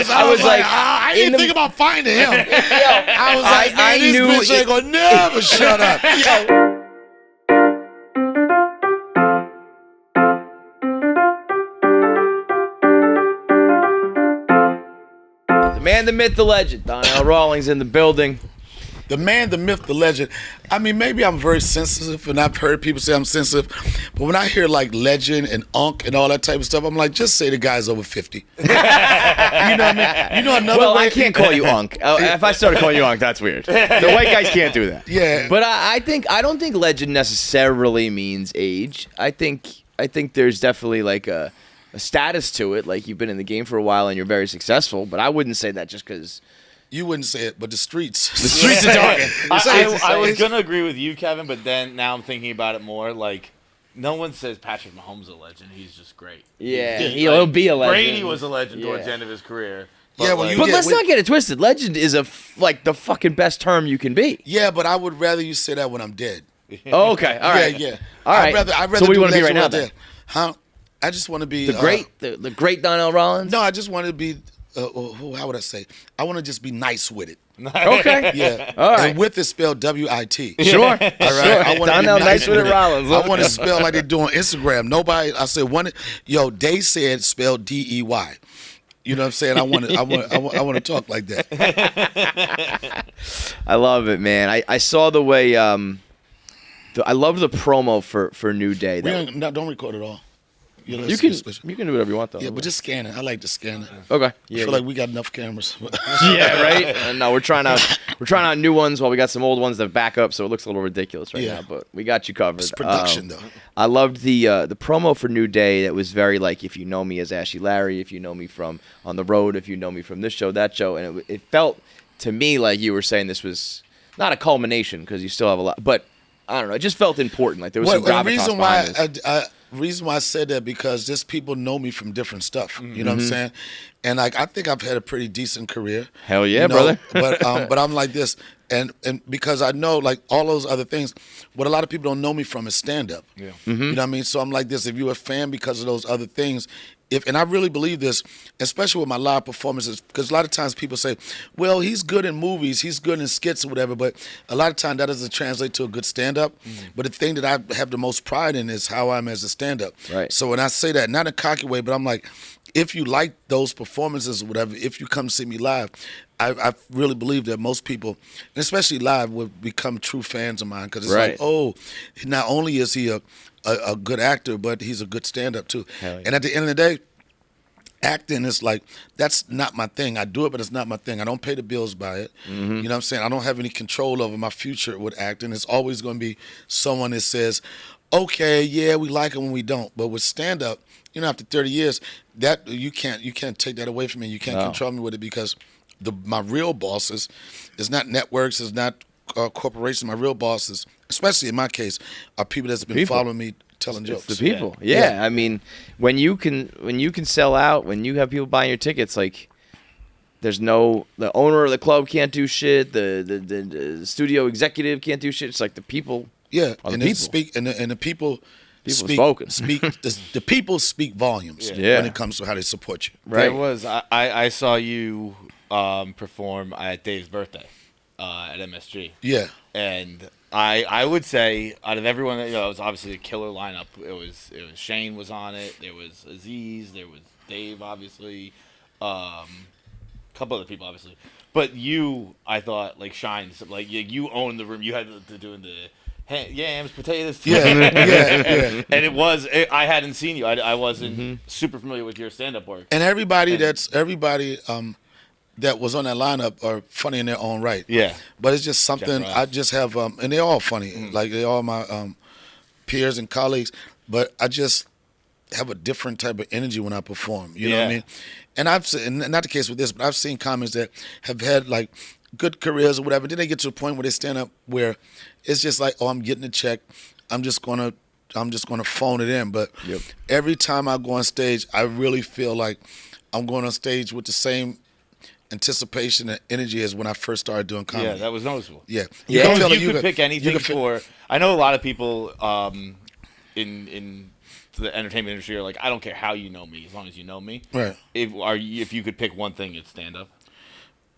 this. I was like, I didn't think about finding him. I was like, man, this bitch ain't gonna never shut up. The man, the myth, the legend. Donnell Rawlings in the building. The man, the myth, the legend. I mean, maybe I'm very sensitive, and I've heard people say I'm sensitive, but when I hear like legend and unk and all that type of stuff, I'm like, just say the guy's over 50. You know what I mean? You know another Well, way? I can't call you unk. If I started calling you unk, that's weird. The white guys can't do that. Yeah. But I don't think legend necessarily means age. I think there's definitely like a status to it. Like you've been in the game for a while and you're very successful, but I wouldn't say that just because. You wouldn't say it, but the streets. The streets are talking. I was going to agree with you, Kevin, but then now I'm thinking about it more. Like, no one says Patrick Mahomes is a legend. He's just great. Yeah, he'll be a legend. Brady was a legend towards the end of his career. But, but let's not get it twisted. Legend is like the fucking best term you can be. Yeah, but I would rather you say that when I'm dead. Oh, okay, all right. Yeah. All right. I'd rather so what do you want to be right legend now, when I'm then? dead. Huh? I just want to be the great Donnell Rawlings. No, I just want to be. How would I say? I want to just be nice with it. Okay. Yeah. All right. And with is spelled W-I-T. Sure. All right. Sure. I want Donnell, to be nice with it. Rollins. I want to spell like they do on Instagram. Nobody. I said one. Yo, they said spell D-E-Y. You know what I'm saying? I want to talk like that. I love it, man. I saw the way. I love the promo for New Day. Don't record it all. You can do whatever you want, though. Yeah, but just scan it. I like to scan it. Okay. I feel like we got enough cameras. Yeah, right. No, we're trying out new ones while we got some old ones that back up, so it looks a little ridiculous right now. But we got you covered. It's production, though. I loved the promo for New Day. That was very like, if you know me as Ashley Larry, if you know me from On the Road, if you know me from this show, that show, and it felt to me like you were saying this was not a culmination because you still have a lot, but I don't know. It just felt important. Like there was some gravitas behind this. Reason why I said that because just people know me from different stuff. You know what I'm saying? And like I think I've had a pretty decent career. Hell yeah, brother. but I'm like this, and because I know like all those other things, what a lot of people don't know me from is stand up. Yeah. You know what I mean? So I'm like this. If you're a fan because of those other things, and I really believe this, especially with my live performances, because a lot of times people say, well, he's good in movies, he's good in skits or whatever, but a lot of times that doesn't translate to a good stand-up. But the thing that I have the most pride in is how I'm as a stand-up. Right. So when I say that, not in a cocky way, but I'm like, if you like those performances or whatever, if you come see me live, I really believe that most people, and especially live, will become true fans of mine because it's like, oh, not only is he a good actor, but he's a good stand-up too. And at the end of the day, acting is like, that's not my thing. I do it, but it's not my thing. I don't pay the bills by it. You know what I'm saying? I don't have any control over my future with acting. It's always going to be someone that says, okay, yeah, we like it when we don't. But with stand-up, you know, after 30 years, that you can't take that away from me. You can't control me with it because my real bosses is not networks, is not corporations. My real bosses, especially in my case, are people that's been following me telling jokes. It's the people. Yeah. I mean, when you can sell out, when you have people buying your tickets, like the owner of the club can't do shit, the studio executive can't do shit. It's like the people. Yeah, and the people the people speak volumes when it comes to how they support you. Right. I saw you perform at Dave's birthday at MSG. Yeah. And I would say out of everyone, it was obviously a killer lineup. It was Shane was on it. There was Aziz. There was Dave, obviously. A couple other people, obviously. But you, I thought, like shines. Like you owned the room. You had to doing the yams, potatoes. Yeah. And I hadn't seen you. I wasn't super familiar with your stand-up work. And everybody that was on that lineup are funny in their own right. Yeah. But it's just something I just have, and they're all funny. Like they're all my peers and colleagues. But I just have a different type of energy when I perform. You know what I mean? And I've seen, not the case with this, but I've seen comics that have had like good careers or whatever. Then they get to a point where they stand up where it's just like, oh, I'm getting a check. I'm just gonna phone it in. But every time I go on stage, I really feel like I'm going on stage with the same anticipation and energy as when I first started doing comedy. Yeah, that was noticeable. Yeah. You could pick anything for. I know a lot of people in the entertainment industry are like, I don't care how you know me, as long as you know me. Right. If you could pick one thing, it's stand up.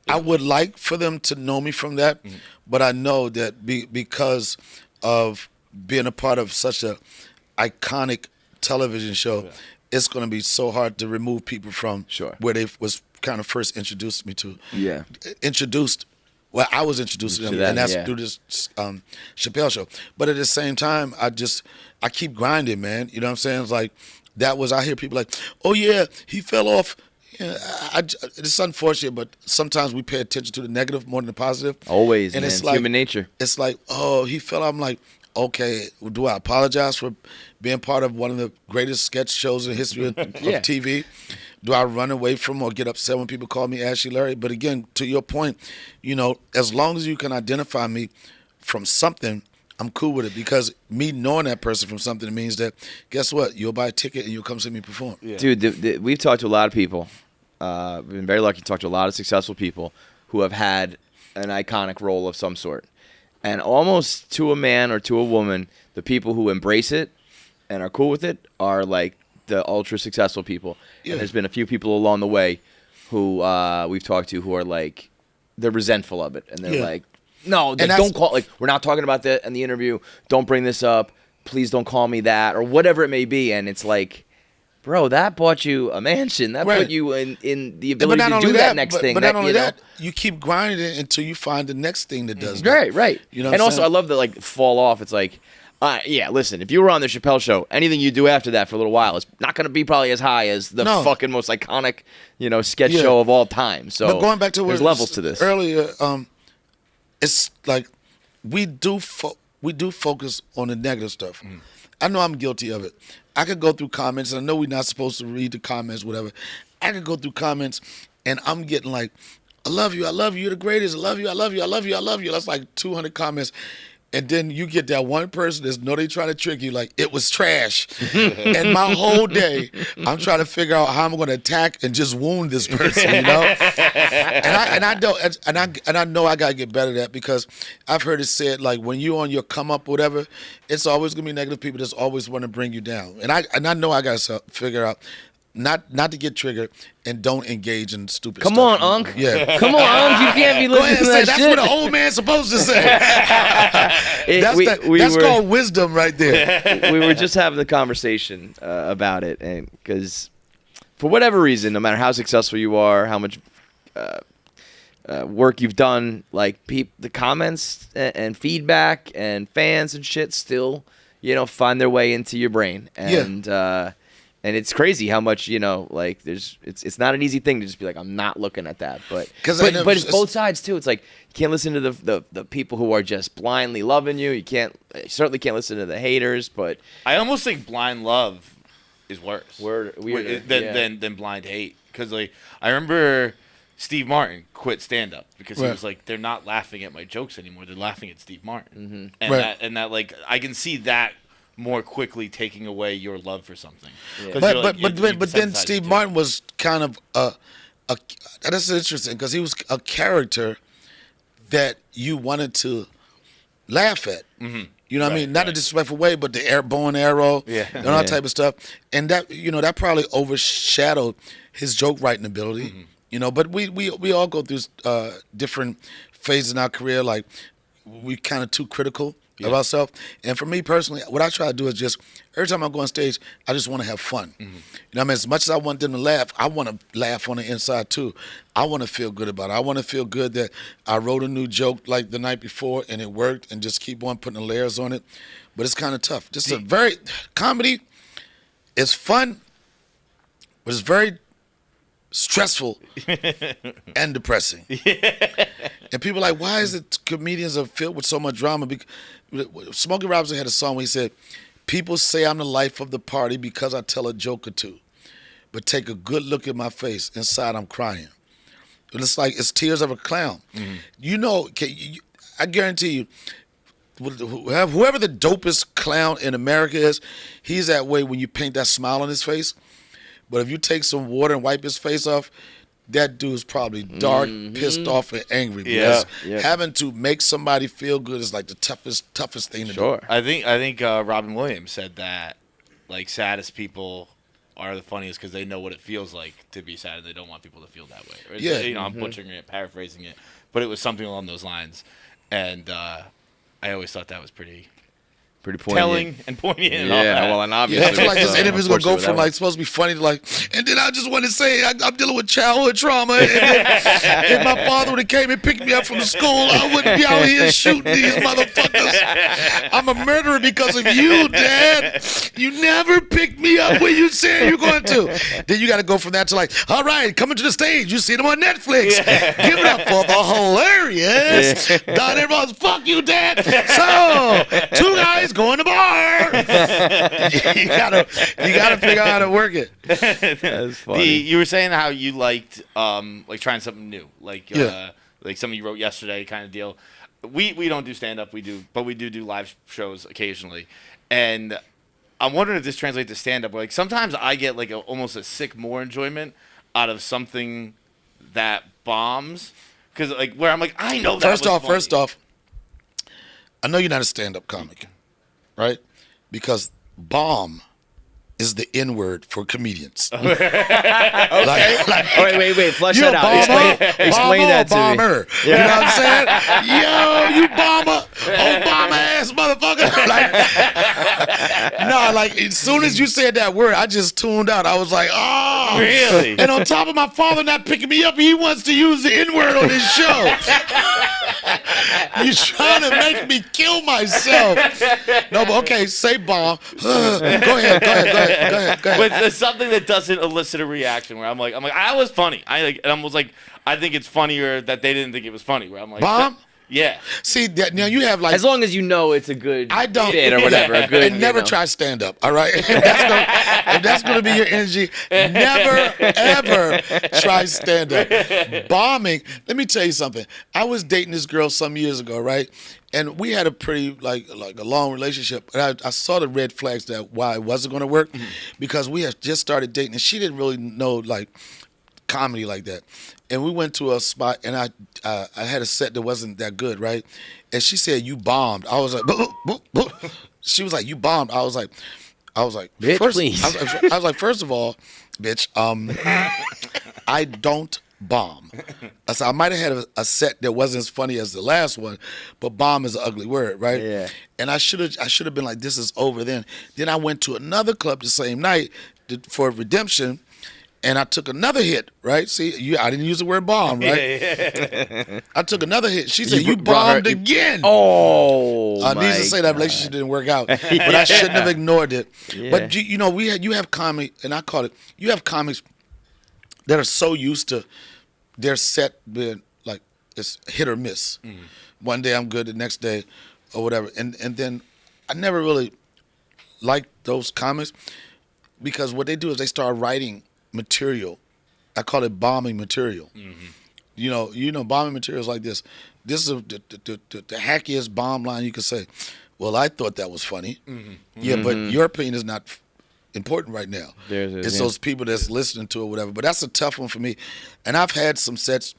I would like for them to know me from that, but I know that because of being a part of such a iconic television show, it's going to be so hard to remove people from where they was kind of first introduced me to. Yeah. Well, I was introduced to them, and that's through this Chappelle show. But at the same time, I keep grinding, man. You know what I'm saying? It's like, I hear people like, oh, yeah, he fell off. Yeah, it's unfortunate, but sometimes we pay attention to the negative more than the positive. Always, and man. It's like, human nature. It's like, oh, he fell off. I'm like, okay, do I apologize for being part of one of the greatest sketch shows in the history of TV? Do I run away from or get upset when people call me Ashley Larry? But again, to your point, as long as you can identify me from something, I'm cool with it, because me knowing that person from something, it means that, guess what? You'll buy a ticket and you'll come see me perform. Yeah. Dude, we've talked to a lot of people. We've been very lucky to talk to a lot of successful people who have had an iconic role of some sort. And almost to a man or to a woman, the people who embrace it and are cool with it are like the ultra successful people. Yeah. And there's been a few people along the way who we've talked to who are like, they're resentful of it. And they're like, no, don't call, like, we're not talking about that in the interview. Don't bring this up. Please don't call me that, or whatever it may be. And it's like, bro, that bought you a mansion. That put you in the ability to do that next thing. But not only that, you keep grinding until you find the next thing that does that. Right. You know and also, I love the like fall off. It's like, listen, if you were on the Chappelle show, anything you do after that for a little while is not going to be probably as high as the fucking most iconic, sketch show of all time. So, but going back to there's levels to this earlier. It's like we do focus on the negative stuff. I know I'm guilty of it. I could go through comments, and I know we're not supposed to read the comments, whatever. I could go through comments, and I'm getting like, I love you, you're the greatest, I love you, I love you, I love you, I love you. That's like 200 comments. And then you get that one person that's they trying to trick you, like, it was trash. And my whole day, I'm trying to figure out how I'm going to attack and just wound this person, And I know I got to get better at that, because I've heard it said, like, when you're on your come up, whatever, it's always going to be negative people that's always want to bring you down. And I know I got to figure out not to get triggered and don't engage in stupid stuff. Come on, Unc. Yeah. Come on, Unc. You can't be listening to that That's shit. what an old man's supposed to say. That's called wisdom right there. We were just having the conversation about it, and because for whatever reason, no matter how successful you are, how much work you've done, like the comments and feedback and fans and shit still, find their way into your brain. And and it's crazy how much, like it's not an easy thing to just be like, I'm not looking at that. But it's both sides too. It's like, you can't listen to the people who are just blindly loving you. You certainly can't listen to the haters, but I almost think blind love is worse weirder than blind hate. Because like, I remember Steve Martin quit stand up because he was like, they're not laughing at my jokes anymore. They're laughing at Steve Martin. And that like, I can see that more quickly taking away your love for something. Yeah. But then Steve Martin was kind of that's interesting, because he was a character that you wanted to laugh at. Mm-hmm. You know what I mean? Not in a disrespectful way, but the airborne arrow, and all that type of stuff. And that that probably overshadowed his joke writing ability. Mm-hmm. But we all go through different phases in our career. Like, we kind of too critical of ourselves. And for me personally, what I try to do is just, every time I go on stage, I just want to have fun. Mm-hmm. As much as I want them to laugh, I want to laugh on the inside too. I want to feel good about it. I want to feel good that I wrote a new joke like the night before and it worked, and just keep on putting the layers on it. But it's kind of tough. Comedy is fun, but it's very stressful and depressing. And people are like, why is it comedians are filled with so much drama? Smokey Robinson had a song where he said, people say I'm the life of the party because I tell a joke or two, but take a good look at my face. Inside I'm crying. And it's like, it's tears of a clown. Mm-hmm. I guarantee you, whoever the dopest clown in America is, he's that way when you paint that smile on his face. But if you take some water and wipe his face off, that dude's probably dark, pissed off, and angry. Because having to make somebody feel good is like the toughest thing to do. I think Robin Williams said that like saddest people are the funniest because they know what it feels like to be sad and they don't want people to feel that way. Or I'm butchering it, paraphrasing it, but it was something along those lines, and I always thought that was pretty poignant. Telling and poignant. And all well, and obviously, I feel like this interview's gonna go from like supposed to be funny to like, and then I just want to say I'm dealing with childhood trauma, and if my father would have came and picked me up from the school, I wouldn't be out here shooting these motherfuckers. I'm a murderer because of you, Dad. You never picked me up when you said you're going to. Then you got to go from that to like, all right, coming to the stage. You see them on Netflix. Give it up for the hilarious Donnell Rawlings. Fuck you, Dad. So 2 guys going to bar. you gotta figure out how to work it. That's funny. You were saying how you liked like trying something new, like something you wrote yesterday kind of deal. We don't do stand up, we do live shows occasionally, and I'm wondering if this translates to stand up. Like sometimes I get like almost a sick more enjoyment out of something that bombs, because like where I'm like I know that. First off, I know you're not a stand up comic. Right? Because bomb is the N word for comedians. Okay. Wait. Flush that out. Explain that to bomber. me. You know what I'm saying? Yo, you bomber. Obama ass motherfucker. As soon as you said that word, I just tuned out. I was like, oh. Really? And on top of my father not picking me up, he wants to use the N word on his show. You're trying to make me kill myself. No, but okay, say bomb. Go ahead. But there's something that doesn't elicit a reaction where I'm like, that was funny. I think it's funnier that they didn't think it was funny. Where I'm like, bomb. Yeah. See that now you have like as long as you know it's a good bit or whatever. A good, and never try stand up. All right, if that's gonna be your energy, never ever try stand up. Bombing. Let me tell you something. I was dating this girl some years ago, right? And we had a pretty like a long relationship. And I saw the red flags that why it wasn't gonna work, because we had just started dating and she didn't really know like comedy like that. And we went to a spot, and I had a set that wasn't that good, right? And she said, "You bombed." I was like, boop. She was like, "You bombed." I was like, bitch, first, please. I was like, first of all, bitch, I don't bomb. I said I might have had a set that wasn't as funny as the last one, but bomb is an ugly word, right? Yeah. And I should have been like, this is over then. Then I went to another club the same night for redemption. And I took another hit, right? See, I didn't use the word bomb, right? Yeah. I took another hit. She said, you bombed again. Needless to say, that relationship didn't work out. But I shouldn't have ignored it. Yeah. But, you have comics, and I call it, you have comics that are so used to their set being like, it's hit or miss. Mm-hmm. One day I'm good, the next day or whatever. And then I never really liked those comics because what they do is they start writing material. I call it bombing material. Mm-hmm. Bombing material is like this. This is the hackiest bomb line you could say. Well, I thought that was funny. Mm-hmm. Yeah, but your opinion is not important right now. It's those people that's listening to it or whatever. But that's a tough one for me. And I've had some sets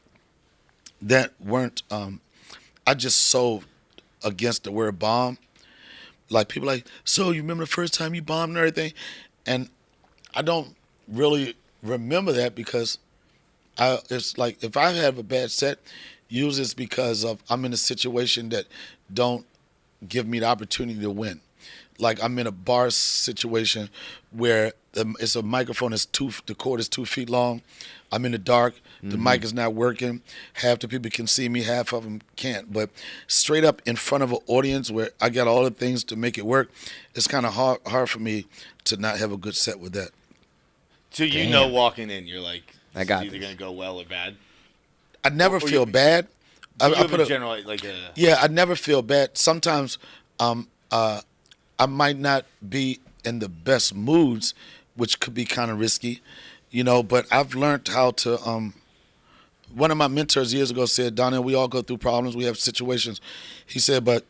that weren't, I just so against the word bomb. Like people like, so you remember the first time you bombed and everything? And I don't really remember that because it's like if I have a bad set, usually it's because I'm in a situation that don't give me the opportunity to win. Like I'm in a bar situation where it's a microphone the cord is 2 feet long. I'm in the dark. The mic is not working. Half the people can see me, half of them can't. But straight up in front of an audience where I got all the things to make it work, it's kind of hard for me to not have a good set with that. So walking in, you're like, it's either going to go well or bad? I never feel bad. I never feel bad. Sometimes I might not be in the best moods, which could be kind of risky, but I've learned how to one of my mentors years ago said, Donnell, we all go through problems. We have situations. He said, but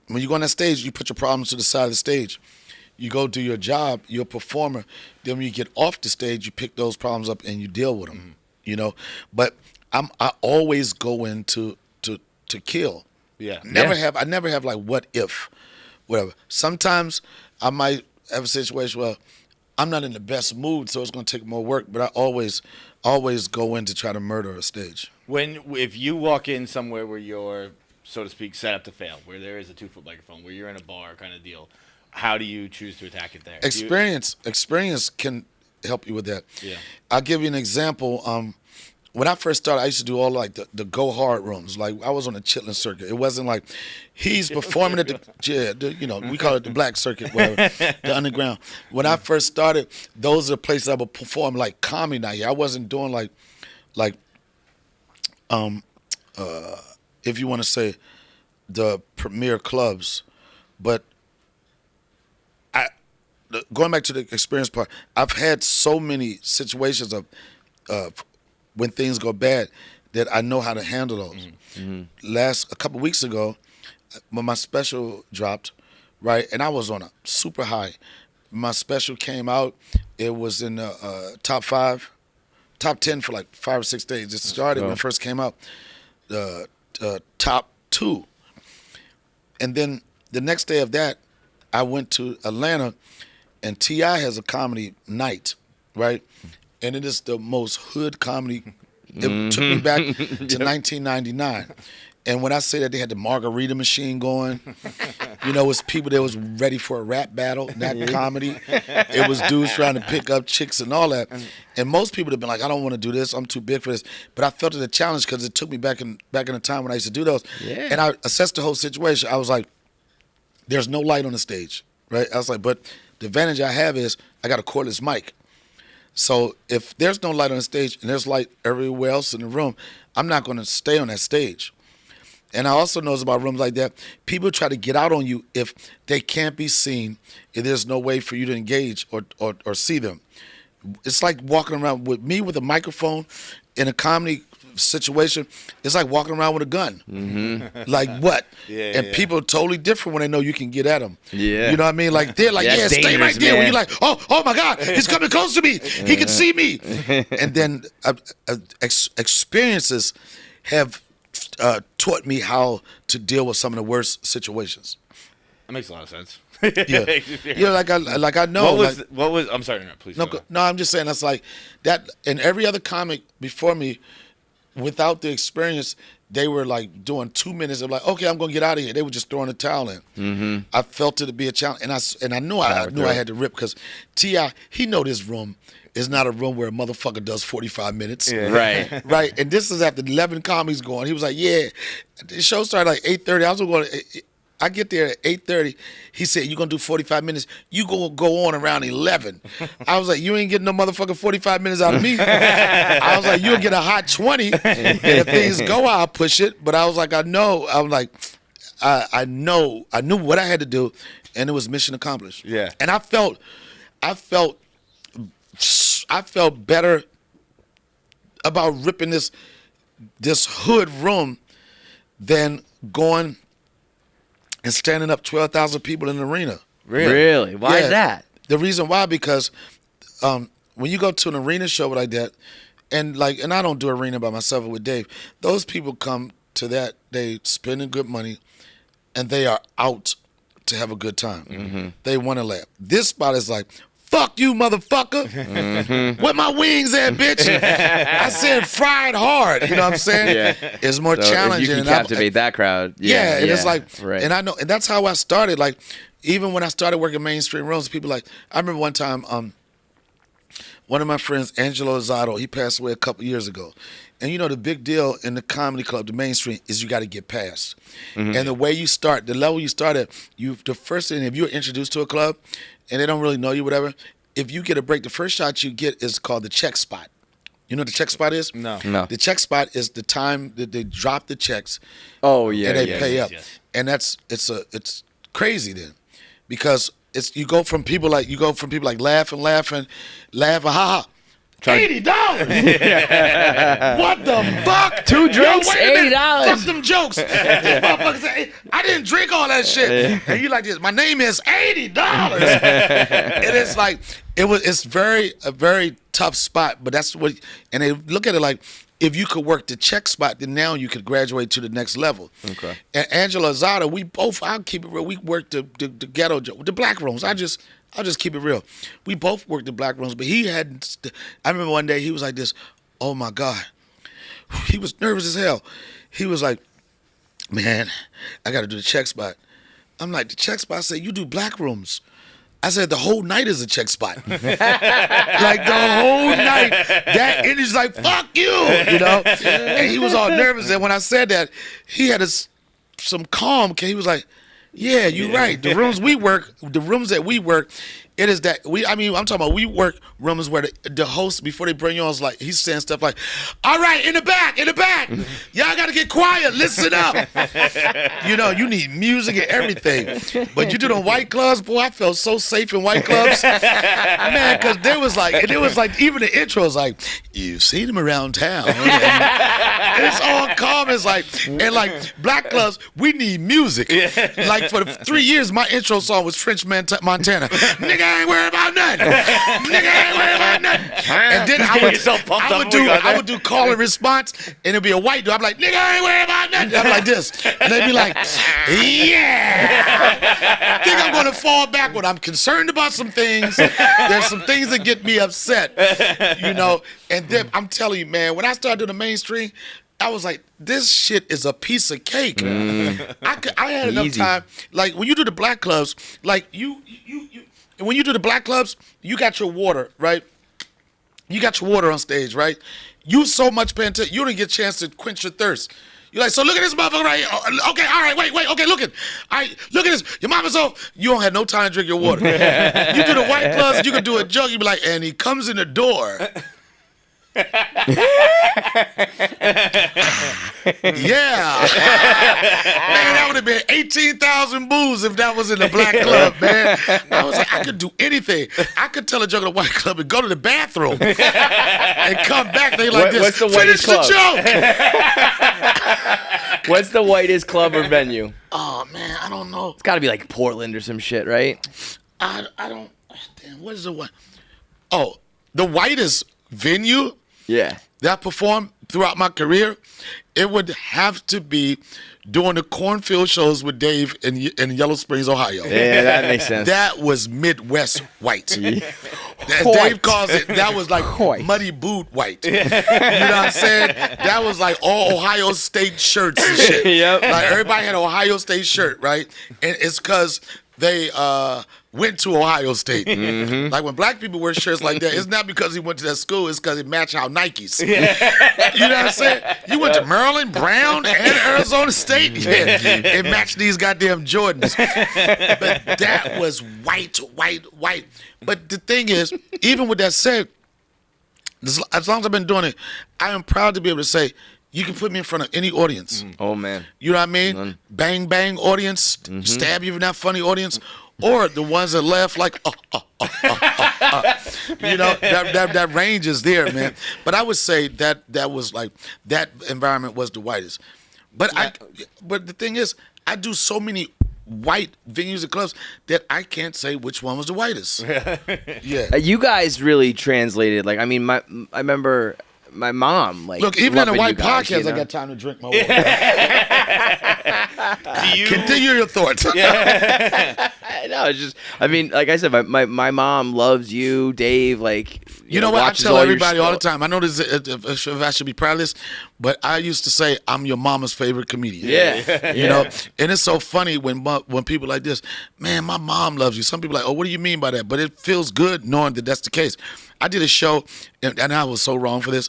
when you go on that stage, you put your problems to the side of the stage. You go do your job, you're a performer. Then when you get off the stage, you pick those problems up and you deal with them, But I always go in to kill. Yeah. I never have like what if, whatever. Sometimes I might have a situation where I'm not in the best mood, so it's going to take more work. But I always go in to try to murder a stage. If you walk in somewhere where you're, so to speak, set up to fail, where there is a 2-foot microphone, where you're in a bar kind of deal, how do you choose to attack it there? Experience can help you with that. Yeah. I'll give you an example. When I first started, I used to do all like the go hard rooms. Like I was on the chitlin circuit. It wasn't like he's performing at we call it the black circuit, whatever, the underground. When I first started, those are the places I would perform like comedy night. I wasn't doing like if you want to say the premier clubs, but going back to the experience part, I've had so many situations of when things go bad that I know how to handle those. Mm-hmm. A couple weeks ago, when my special dropped, right, and I was on a super high. My special came out. It was in the top 10 for like 5 or 6 days. It started when it first came out, top 2. And then the next day of that, I went to Atlanta, and T.I. has a comedy night, right? And it is the most hood comedy. It took me back to 1999. And when I say that, they had the margarita machine going. It was people that was ready for a rap battle, not comedy. It was dudes trying to pick up chicks and all that. And most people have been like, I don't want to do this. I'm too big for this. But I felt it a challenge because it took me back in the time when I used to do those. Yeah. And I assessed the whole situation. I was like, there's no light on the stage, right? I was like, but the advantage I have is I got a cordless mic. So if there's no light on the stage and there's light everywhere else in the room, I'm not going to stay on that stage. And I also know about rooms like that. People try to get out on you if they can't be seen, if there's no way for you to engage or see them. It's like walking around with me with a microphone in a comedy situation. It's like walking around with a gun. Mm-hmm. Like what? People are totally different when they know you can get at them. Yeah. You know what I mean? Like they're like, stay right there. When you're like, oh my God, he's coming close to me. He can see me. And then experiences have taught me how to deal with some of the worst situations. That makes a lot of sense. Like I know. What was? I'm sorry, please. No, I'm just saying that's like that. And every other comic before me, without the experience, they were like doing 2 minutes of like, okay, I'm gonna get out of here. They were just throwing the towel in. Mm-hmm. I felt it to be a challenge, and I knew I had to rip because T.I. he know this room is not a room where a motherfucker does 45 minutes. Yeah. Right. Right. And this is after 11 comics going. He was like, yeah. The show started like 8:30. I get there at 8:30. He said, you going to do 45 minutes? You going to go on around 11. I was like, you ain't getting no motherfucking 45 minutes out of me. I was like, you'll get a hot 20. And if things go, I'll push it. But I was like, I know. I was like, I knew what I had to do, and it was mission accomplished. Yeah. And I felt better about ripping this hood room than going and standing up 12,000 people in the arena. Really? Why is that? The reason why, because when you go to an arena show like that, and I don't do arena by myself or with Dave, those people come to that, they spending good money, and they are out to have a good time. Mm-hmm. They want to laugh. This spot is like, fuck you, motherfucker. Mm-hmm. Where my wings at, bitch? I said fried hard. You know what I'm saying? Yeah. It's more challenging. You can captivate that crowd. Yeah, and it's like, right. And I know, and that's how I started. Like, even when I started working mainstream rooms, people I remember one time, one of my friends, Angelo Lozado, he passed away a couple years ago. And you know, the big deal in the comedy club, the mainstream, is you got to get past. Mm-hmm. And the way you start, the level you start at, the first thing, if you're introduced to a club and they don't really know you, whatever, if you get a break, the first shot you get is called the check spot. You know what the check spot is? No. The check spot is the time that they drop the checks. Oh, yeah. And they pay up. Yes. And it's crazy then. Because you go from people like laughing, ha ha. $80. What the fuck? 2 drinks, $80. Fuck them jokes. I didn't drink all that shit. And you like this? My name is $80. And it's like it's a very tough spot. But that's what. And they look at it like, if you could work the check spot, then now you could graduate to the next level. Okay. And Angela Zada, I'll keep it real. We worked the ghetto, the black rooms. I'll just keep it real. We both worked in black rooms, but he had. I remember one day he was like this. Oh my God, he was nervous as hell. He was like, man, I got to do the check spot. I'm like, the check spot? I said, you do black rooms. I said, the whole night is a check spot. Like, the whole night. That energy's like, fuck you, you know? And he was all nervous. And when I said that, he had some calm. He was like, yeah, you're right. The rooms that we work, it is that I'm talking about we work rooms where the host, before they bring you on, is like, he's saying stuff like, all right, in the back, y'all got to get quiet, listen up. You know, you need music and everything. But you do the white clubs, boy, I felt so safe in white clubs. Man, because there was like, even the intro was like, you've seen him around town. It's all calm. It's like, and like black clubs, we need music. Like for the 3 years, my intro song was French Montana. Nigga, I ain't worried about nothing. And then I would do call and response, and it'd be a white dude. I'm like, nigga, I ain't worried about nothing. I'm like this. And they'd be like, yeah. I think I'm going to fall backward. I'm concerned about some things. There's some things that get me upset, you know. And then I'm telling you, man, when I started doing the mainstream, I was like, this shit is a piece of cake. I had enough time. Like, when you do the black clubs, like, when you do the black clubs, you got your water, right? You got your water on stage, right? You so much paying attention, you don't get a chance to quench your thirst. You're like, so look at this motherfucker right here. Okay, all right, wait, okay, look at this. Your mama's so, you don't have no time to drink your water. You do the white clubs, you can do a joke, you be like, and he comes in the door. Yeah. Man, that would have been 18,000 boos if that was in the black club, man. I was like, I could do anything. I could tell a joke at a white club and go to the bathroom and come back. They like this. Finish the joke. What's the whitest club or venue? Oh, man, I don't know. It's got to be like Portland or some shit, right? I don't. Damn, what is the one? Oh, the whitest venue? Yeah. That I performed throughout my career, it would have to be doing the cornfield shows with Dave in Yellow Springs, Ohio. Yeah, that makes sense. That was Midwest white. As Dave calls it, that was like muddy boot white. You know what I'm saying? That was like all Ohio State shirts and shit. Yep. Like everybody had an Ohio State shirt, right? And it's because they went to Ohio State. Mm-hmm. Like when black people wear shirts like that, it's not because he went to that school, it's because it matched our Nikes. Yeah. You know what I'm saying? You went to Maryland, Brown, and Arizona State? Yeah. It matched these goddamn Jordans. But that was white. But the thing is, even with that said, as long as I've been doing it, I am proud to be able to say, you can put me in front of any audience. Oh, man. You know what I mean? Bang, bang audience, stab you if not funny audience, or the ones that laugh like, You know, that range is there, man. But I would say that was like, that environment was the whitest. But but the thing is, I do so many white venues and clubs that I can't say which one was the whitest. Yeah. You guys really translated, like, I mean, I remember my mom, like, look, even in a white podcast, you know? I got time to drink my water. Continue your thoughts. No, it's just, I mean, like I said, my mom loves you, Dave. Like, you know what? I tell everybody all the time. I know this. If I should be proud of this, but I used to say I'm your mama's favorite comedian. Yeah. You know, and it's so funny when people like this, man, my mom loves you. Some people are like, oh, what do you mean by that? But it feels good knowing that that's the case. I did a show, and I was so wrong for this.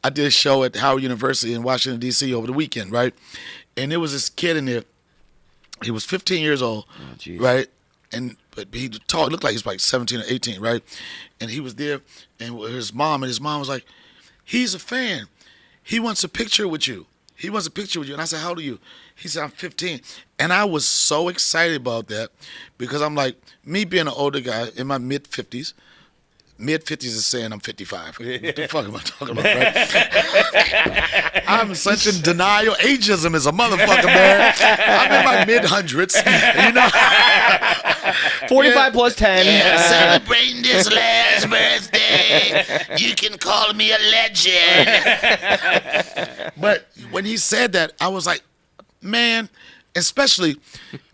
I did a show at Howard University in Washington, D.C. over the weekend, right? And there was this kid in there. He was 15 years old, right? But he looked like he was like 17 or 18, right? And he was there, and his mom was like, he's a fan. He wants a picture with you. And I said, how old are you? He said, I'm 15. And I was so excited about that because I'm like, me being an older guy in my mid-50s, mid-50s is saying I'm 55. What the fuck am I talking about, right? I'm such in denial. Ageism is a motherfucker, man. I'm in my mid-hundreds, you know. 45 plus 10. Yeah, celebrating this last birthday. You can call me a legend. But when he said that, I was like, man, especially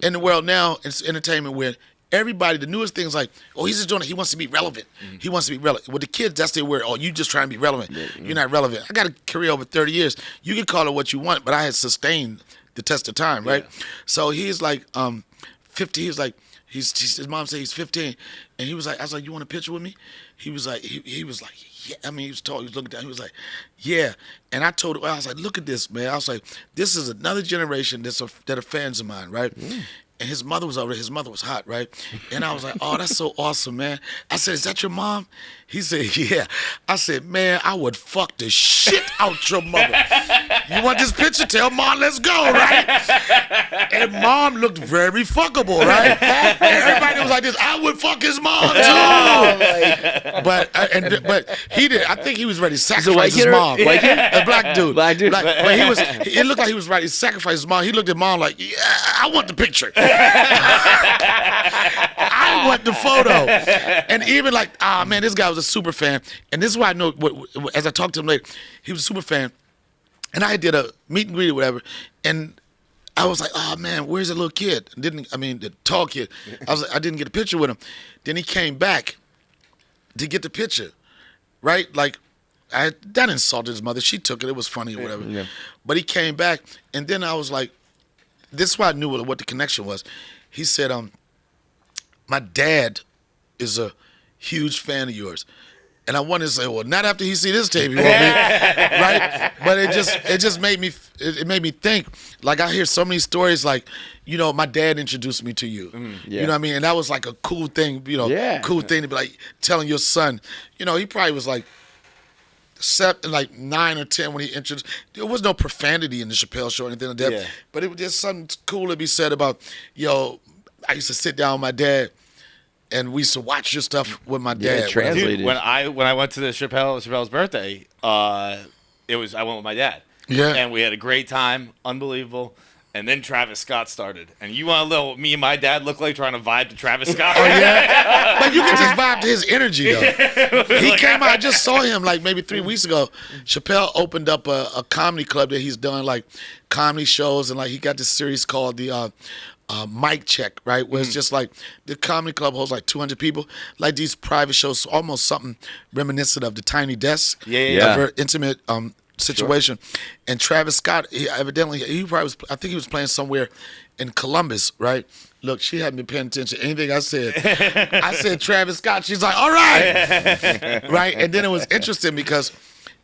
in the world now, it's entertainment where everybody, the newest thing is like, oh, he's just doing it. He wants to be relevant. He wants to be relevant. With the kids, that's their word. Oh, you just trying to be relevant. You're not relevant. I got a career over 30 years. You can call it what you want, but I had sustained the test of time, right? So he's like 50. He was like, his mom said he's 15, and he was like, I was like, you want a picture with me? He was like, he was like, yeah. I mean, he was tall. He was looking down. He was like, yeah. And I told him, I was like, look at this, man. I was like, this is another generation that are fans of mine, right? And his mother was over there. His mother was hot, right? And I was like, oh, that's so awesome, man. I said, is that your mom? He said, yeah. I said, man, I would fuck the shit out your mother. You want this picture? Tell mom, let's go, right? And mom looked very fuckable, right? And everybody was like this, I would fuck his mom, too. But he did. I think he was ready to sacrifice his mom. White kid? A black dude. Black dude. But it looked like he was ready to sacrifice his mom. He looked at mom like, yeah, I want the picture. I want the photo. And even like, man, this guy was a super fan. And this is why I know, as I talked to him later, he was a super fan. And I did a meet and greet or whatever. And I was like, oh, man, where's the little kid? The tall kid. I didn't get a picture with him. Then he came back to get the picture, right? Like, that insulted his mother. She took it. It was funny or whatever. Yeah. But he came back, and then I was like, this is why I knew what the connection was. He said, my dad is a huge fan of yours. And I wanted to say, well, not after he see this tape, he won't be, right? But it just made me think. Like, I hear so many stories like, you know, my dad introduced me to you. You know what I mean? And that was like a cool thing, you know, cool thing to be like telling your son. You know, he probably was like 9 or 10 when he introduced. There was no profanity in the Chappelle Show or anything like that. Yeah. But it was just something cool to be said about, yo, I used to sit down with my dad, and we used to watch your stuff with my dad. Translated. Dude, when I went to Chappelle's birthday, I went with my dad. Yeah. And we had a great time, unbelievable. And then Travis Scott started. And you want to know what me and my dad look like trying to vibe to Travis Scott? Oh, yeah? But you can just vibe to his energy, though. He came out, I just saw him like maybe 3 weeks ago. Chappelle opened up a comedy club that he's done like comedy shows. And like he got this series called the Mic Check, right? Where it's just like the comedy club holds like 200 people. Like these private shows, almost something reminiscent of the Tiny Desk. Yeah. A very intimate situation. Sure. And Travis Scott, he probably was, I think he was playing somewhere in Columbus, right? Look, she hadn't been paying attention to anything I said. I said Travis Scott. She's like, all right. Right? And then it was interesting because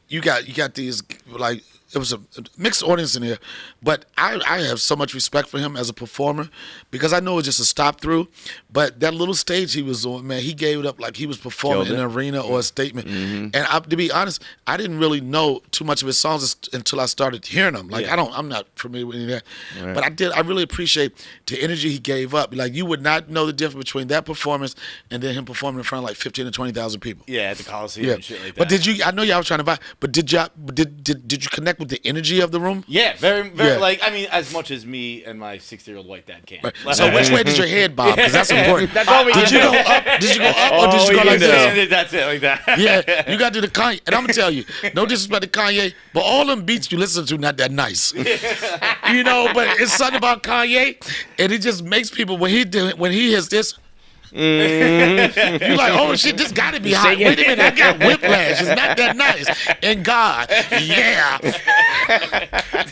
you got these, like, it was a mixed audience in here, but I have so much respect for him as a performer because I know it was just a stop through. But that little stage he was on, man, he gave it up like he was performing in an arena or a statement. Mm-hmm. And to be honest, I didn't really know too much of his songs until I started hearing them. Like I'm not familiar with any of that, right. But I really appreciate the energy he gave up. Like you would not know the difference between that performance and then him performing in front of like 15 to 20,000 people. Yeah, at the Coliseum and shit like that. But did you? I know y'all was trying to buy, but did you connect with the energy of the room? Yeah, very, very. Like, I mean, as much as me and my 60-year-old white dad can. Right. So which way did your head bob? Because that's important. That's all we did. You go up? Did you go up or did you go like this? That's it, like that. Yeah, you got to do the Kanye. And I'm gonna tell you, no disrespect to Kanye, but all them beats you listen to not that nice. You know, but it's something about Kanye, and it just makes people when he hits this. Mm-hmm. You're like, oh shit, this gotta be hot. Wait a minute, I got whiplash. It's not that nice. And God, yeah.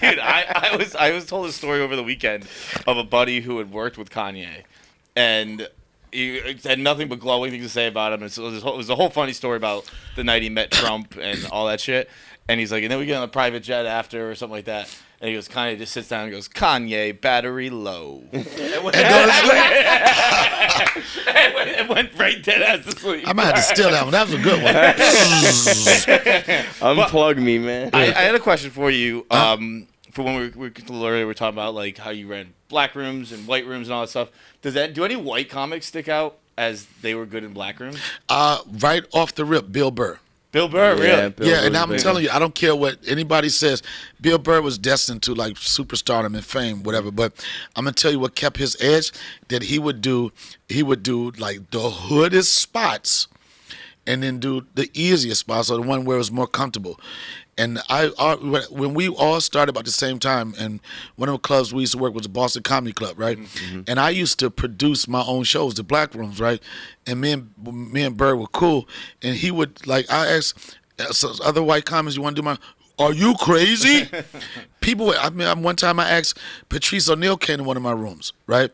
Dude, I was told a story over the weekend of a buddy who had worked with Kanye, and he had nothing but glowing things to say about him. And so it was a whole funny story about the night he met Trump and all that shit. And he's like, and then we get on a private jet after or something like that. And he goes, Kanye just sits down and goes, Kanye, battery low. And went right dead ass to sleep. I might have to steal that one. That was a good one. Unplug me, man. I had a question for you. For when we were talking about like how you ran black rooms and white rooms and all that stuff. Do any white comics stick out as they were good in black rooms? Right off the rip, Bill Burr. Bill Burr, really? Yeah, and I'm telling you, I don't care what anybody says. Bill Burr was destined to like superstardom and fame, whatever. But I'm gonna tell you what kept his edge. That he would do like the hoodest spots, and then do the easiest spots, or the one where it was more comfortable. And when we all started about the same time, and one of the clubs we used to work was the Boston Comedy Club, right? Mm-hmm. And I used to produce my own shows, the Black Rooms, right? And me and Burr were cool, and he would, like, I asked other white comics, you want to do my, are you crazy? People, one time I asked Patrice O'Neal came to one of my rooms, right?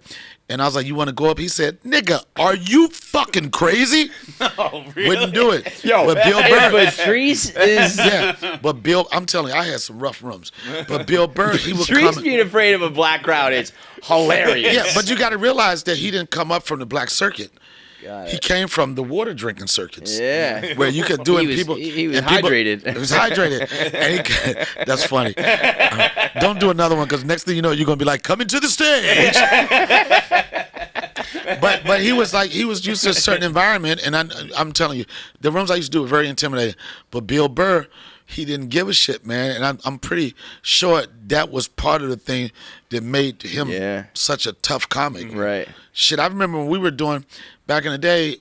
And I was like, you want to go up? He said, nigga, are you fucking crazy? No, really? Wouldn't do it. Yo, but Bill Burr. Patrice is... Yeah, but Bill, I'm telling you, I had some rough rooms. But Bill Burr, he would Patrice come... being afraid of a black crowd is hilarious. Yeah, but you got to realize that he didn't come up from the black circuit. He came from the water drinking circuits. Yeah. Where you could do it. He was hydrated. He was hydrated. And that's funny. Don't do another one, because next thing you know, you're going to be like, coming to the stage. But he was used to a certain environment, and I'm telling you, the rooms I used to do were very intimidating. But Bill Burr, he didn't give a shit, man. And I'm pretty sure that was part of the thing that made him such a tough comic. Right. Shit, I remember when we were doing, back in the day,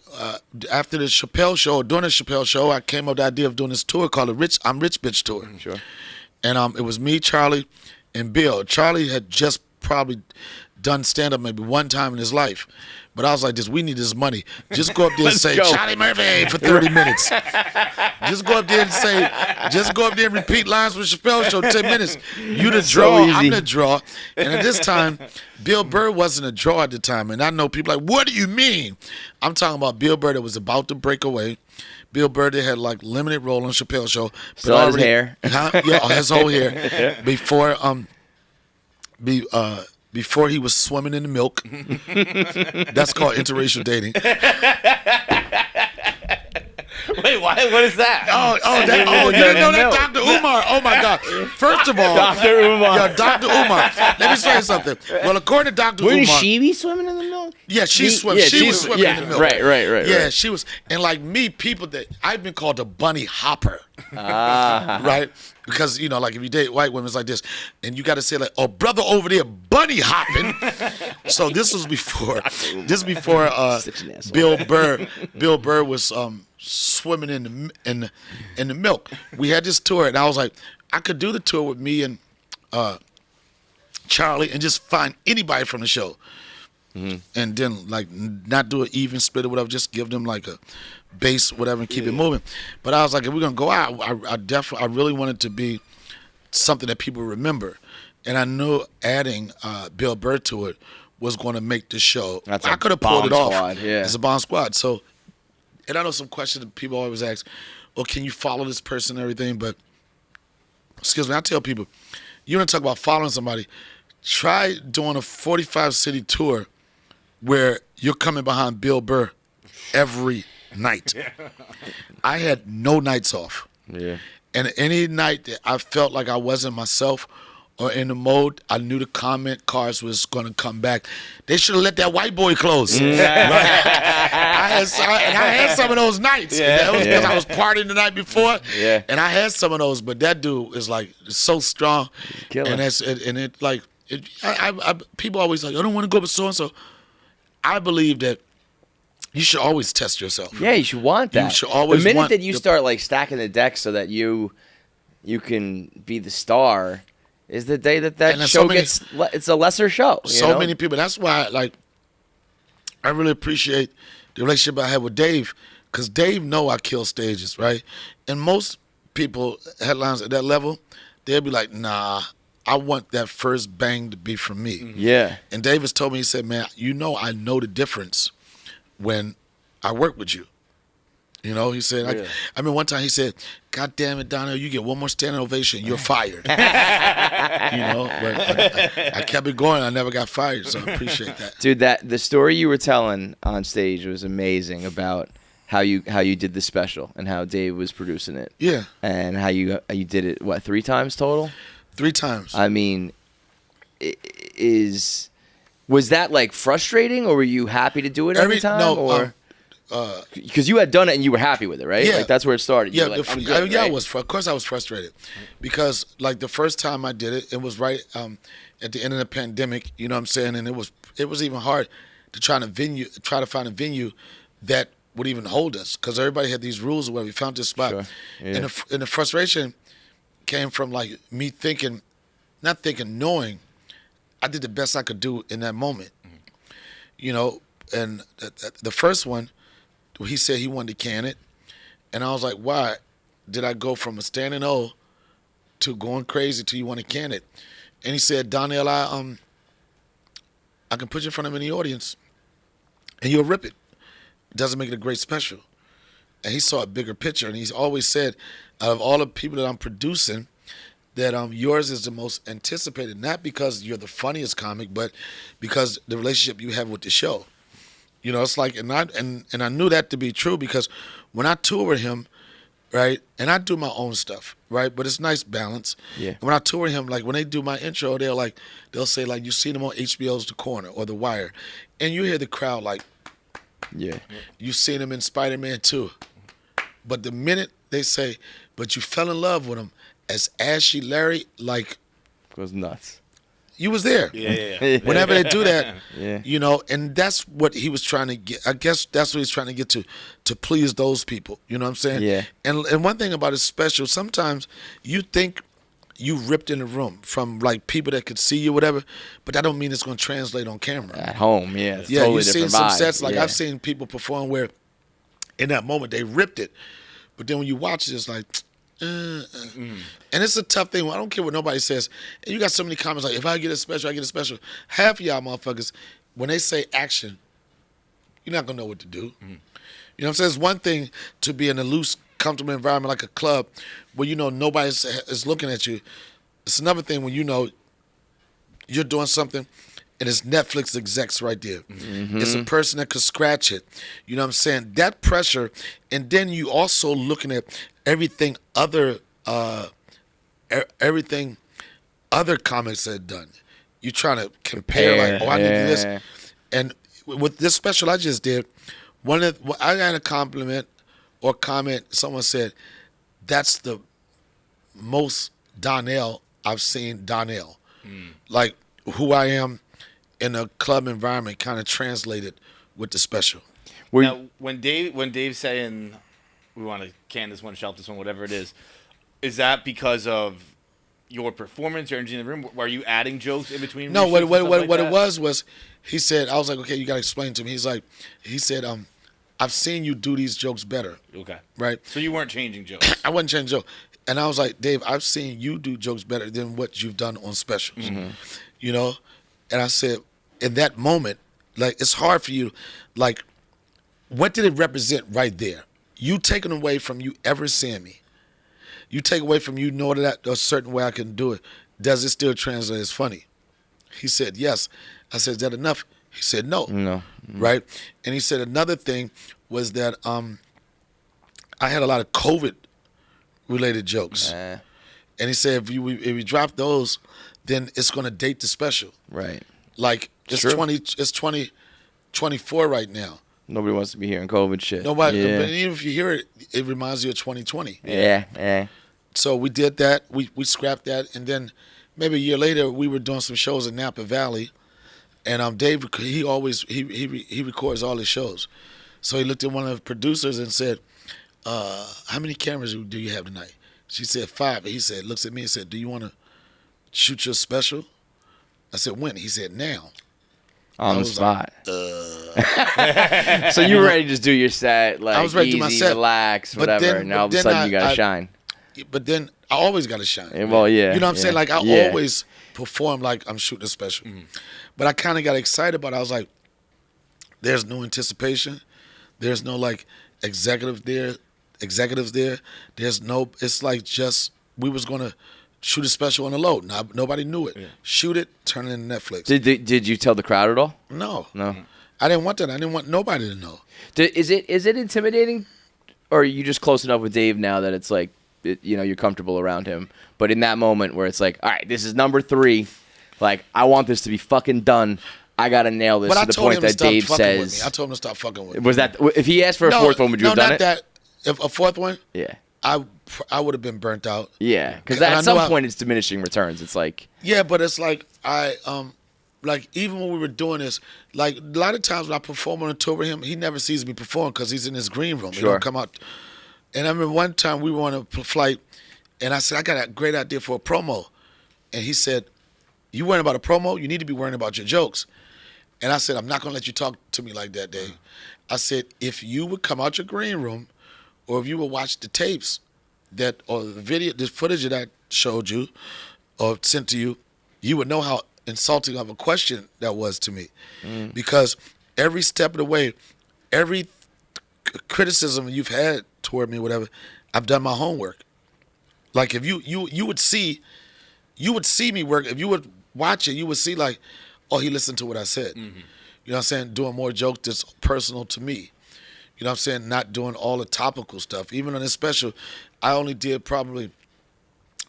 after the Chappelle show, or during the Chappelle show, I came up with the idea of doing this tour called the I'm Rich Bitch Tour. Sure. And it was me, Charlie, and Bill. Charlie had just probably done stand-up maybe one time in his life. But I was like, we need this money. Just go up there and say, Charlie Murphy for 30 minutes. Just go up there and repeat lines from Chappelle show 10 minutes. You the draw, so I'm the draw. And at this time, Bill Burr wasn't a draw at the time. And I know people like, what do you mean? I'm talking about Bill Burr that was about to break away. Bill Burr that had like limited role on Chappelle show. Still had his hair. Yeah, his whole hair. Before he was swimming in the milk. That's called interracial dating. Wait, what is that? You didn't know that? Dr. Umar. Oh, my God. First of all. Dr. Umar. Yeah, Dr. Umar. Let me say something. Well, according to Dr. Umar. Wouldn't she be swimming in the milk? Yeah, she was swimming in the milk. Right. Yeah, she was. And like me, I've been called a bunny hopper. Right? Because, like if you date white women, it's like this. And you got to say like, oh, brother over there, bunny hopping. So this was before Bill Burr. Bill Burr was swimming in the milk. We had this tour, and I was like, I could do the tour with me and Charlie and just find anybody from the show. Mm-hmm. And then like not do an even split or whatever, just give them like a base, whatever, and keep it moving. But I was like, if we're gonna go out, I really wanted it to be something that people remember, and I knew adding Bill Burr to it was going to make the show. I could have pulled it off as a bomb squad. So, and I know some questions that people always ask, well, can you follow this person and everything? But excuse me, I tell people, you want to talk about following somebody, try doing a 45-city tour where you're coming behind Bill Burr every night. I had no nights off. Yeah. And any night that I felt like I wasn't myself or in the mode, I knew the comment cards was going to come back. They should have let that white boy close. Right? I had some of those nights. Yeah. That was because I was partying the night before. Yeah. And I had some of those, but that dude is like so strong. And people always like, I don't want to go with so and so. I believe that you should always test yourself. Yeah, you should want that. You should always the minute that you start like stacking the deck so that you can be the star is the day that show gets it's a lesser show. So many people. That's why I really appreciate the relationship I had with Dave, because Dave know I kill stages, right? And most people, headlines at that level, they'll be like, nah, I want that first bang to be from me. Yeah. And Davis told me, he said, man, I know the difference when I work with you. He said, I mean, one time he said, God damn it, Donnell, you get one more standing ovation, you're fired. But I kept it going. I never got fired, so I appreciate that. Dude, the story you were telling on stage was amazing about how you did the special and how Dave was producing it. Yeah. And how you did it, 3 times total? 3 times. I mean, was that like frustrating, or were you happy to do it every time? No, because you had done it and you were happy with it, right? Yeah, like that's where it started. Yeah, like, I'm good, right? Of course I was frustrated, because like the first time I did it, it was right at the end of the pandemic. You know what I'm saying? And it was even hard to try to find a venue that would even hold us because everybody had these rules where we found this spot. Sure. Yeah. And the frustration came from like me thinking, not thinking, knowing I did the best I could do in that moment. You know, and the first one, he said he wanted to can it. And I was like, why did I go from a standing O to going crazy to you want to can it? And he said, Donnell, I can put you in front of him in the audience and you'll rip it. It doesn't make it a great special. And he saw a bigger picture. And he's always said, out of all the people that I'm producing, that yours is the most anticipated, not because you're the funniest comic, but because the relationship you have with the show. You know, it's like, and I knew that to be true because when I tour with him, right, and I do my own stuff, right, but it's nice balance. Yeah. And when I tour with him, like when they do my intro, they'll say like, you seen him on HBO's The Corner or The Wire, and you hear the crowd like, yeah, you seen him in Spider-Man 2. But the minute they say, but you fell in love with him as Ashy Larry, like, goes nuts. You was there. Yeah. Whenever they do that, yeah. you know, and that's what he was trying to get. I guess that's what he's trying to get to please those people. You know what I'm saying? Yeah. And one thing about his special, sometimes you think you ripped in the room from like people that could see you, whatever, but that don't mean it's going to translate on camera. At home, yeah. Yeah, Totally you've seen different some vibe. sets, like yeah. I've seen people perform where in that moment they ripped it, but then when you watch it, it's like, and it's a tough thing. I don't care what nobody says. And you got so many comments like, if I get a special, I get a special. Half of y'all motherfuckers, when they say action, you're not going to know what to do. You know what I'm saying? It's one thing to be in a loose, comfortable environment like a club where you know nobody is looking at you. It's another thing when you know you're doing something and it's Netflix execs right there. It's a person that could scratch it. You know what I'm saying? That pressure, and then you also looking at everything other comics have done. You trying to compare like, oh, I need to do this. And with this special I just did, I got a compliment or comment. Someone said, "That's the most Donnell I've seen Donnell." Like who I am in a club environment kind of translated with the special. Now, when Dave's saying we want to can this one, shelf this one, whatever it is that because of your performance or energy in the room? Are you adding jokes in between? No, what it was he said, I was like, okay, you got to explain to me. He said, I've seen you do these jokes better. Okay. Right? So you weren't changing jokes. I wasn't changing jokes. And I was like, Dave, I've seen you do jokes better than what you've done on specials. You know? And I said, in that moment, like, it's hard for you, like, what did it represent right there? You taken away from you ever seeing me. You take away from you know that a certain way I can do it. Does it still translate as funny? He said, yes. I said, is that enough? He said, no. No. Right? And he said another thing was that I had a lot of COVID-related jokes. And he said, if you drop those, then it's going to date the special. Right. Like, it's 2024 right now. Nobody wants to be hearing COVID shit. Nobody. Yeah. But even if you hear it, it reminds you of 2020. Yeah. So we did that. We scrapped that, and then maybe a year later, we were doing some shows in Napa Valley, and Dave, he records all his shows. So he looked at one of the producers and said, "How many cameras do you have tonight?" She said 5. He said, looks at me and said, "Do you want to shoot your special?" I said, "When?" He said, "Now." On the spot. So you were ready to just do your set, like, I was ready easy, to do my set, relax, whatever, and all of a sudden you got to shine. But then I always got to shine. Well, yeah. You know what I'm saying? Like, I always perform like I'm shooting a special. But I kind of got excited about it. I was like, there's no anticipation. There's no, like, executives there. There's no, it's like just, we was going to shoot a special on the low. Nobody knew it. Yeah. Shoot it, turn it into Netflix. Did you tell the crowd at all? No. I didn't want that. I didn't want nobody to know. Is it intimidating, or are you just close enough with Dave now that it's like, you're comfortable around him? But in that moment where it's like, all right, this is number 3. Like, I want this to be fucking done. I got to nail this to the point that Dave says. I told him to stop fucking with me. Was that, if he asked for a 4th one, would you have done it? No, not that. If a 4th one? Yeah. I would have been burnt out. Yeah, because at some point it's diminishing returns. It's like, yeah, but it's like like even when we were doing this, like a lot of times when I perform on a tour with him, he never sees me perform because he's in his green room. He don't come out. And I remember one time we were on a flight, and I said, I got a great idea for a promo. And he said, you worrying about a promo? You need to be worrying about your jokes. And I said, I'm not going to let you talk to me like that, Dave. I said, if you would come out your green room, or if you would watch the tapes or the video, the footage that I showed you or sent to you, you would know how insulting of a question that was to me. Because every step of the way, every criticism you've had toward me, whatever, I've done my homework. Like if you would see me work. If you would watch it, you would see like, oh, he listened to what I said. You know what I'm saying? Doing more jokes that's personal to me. You know what I'm saying? Not doing all the topical stuff. Even on this special, I only did probably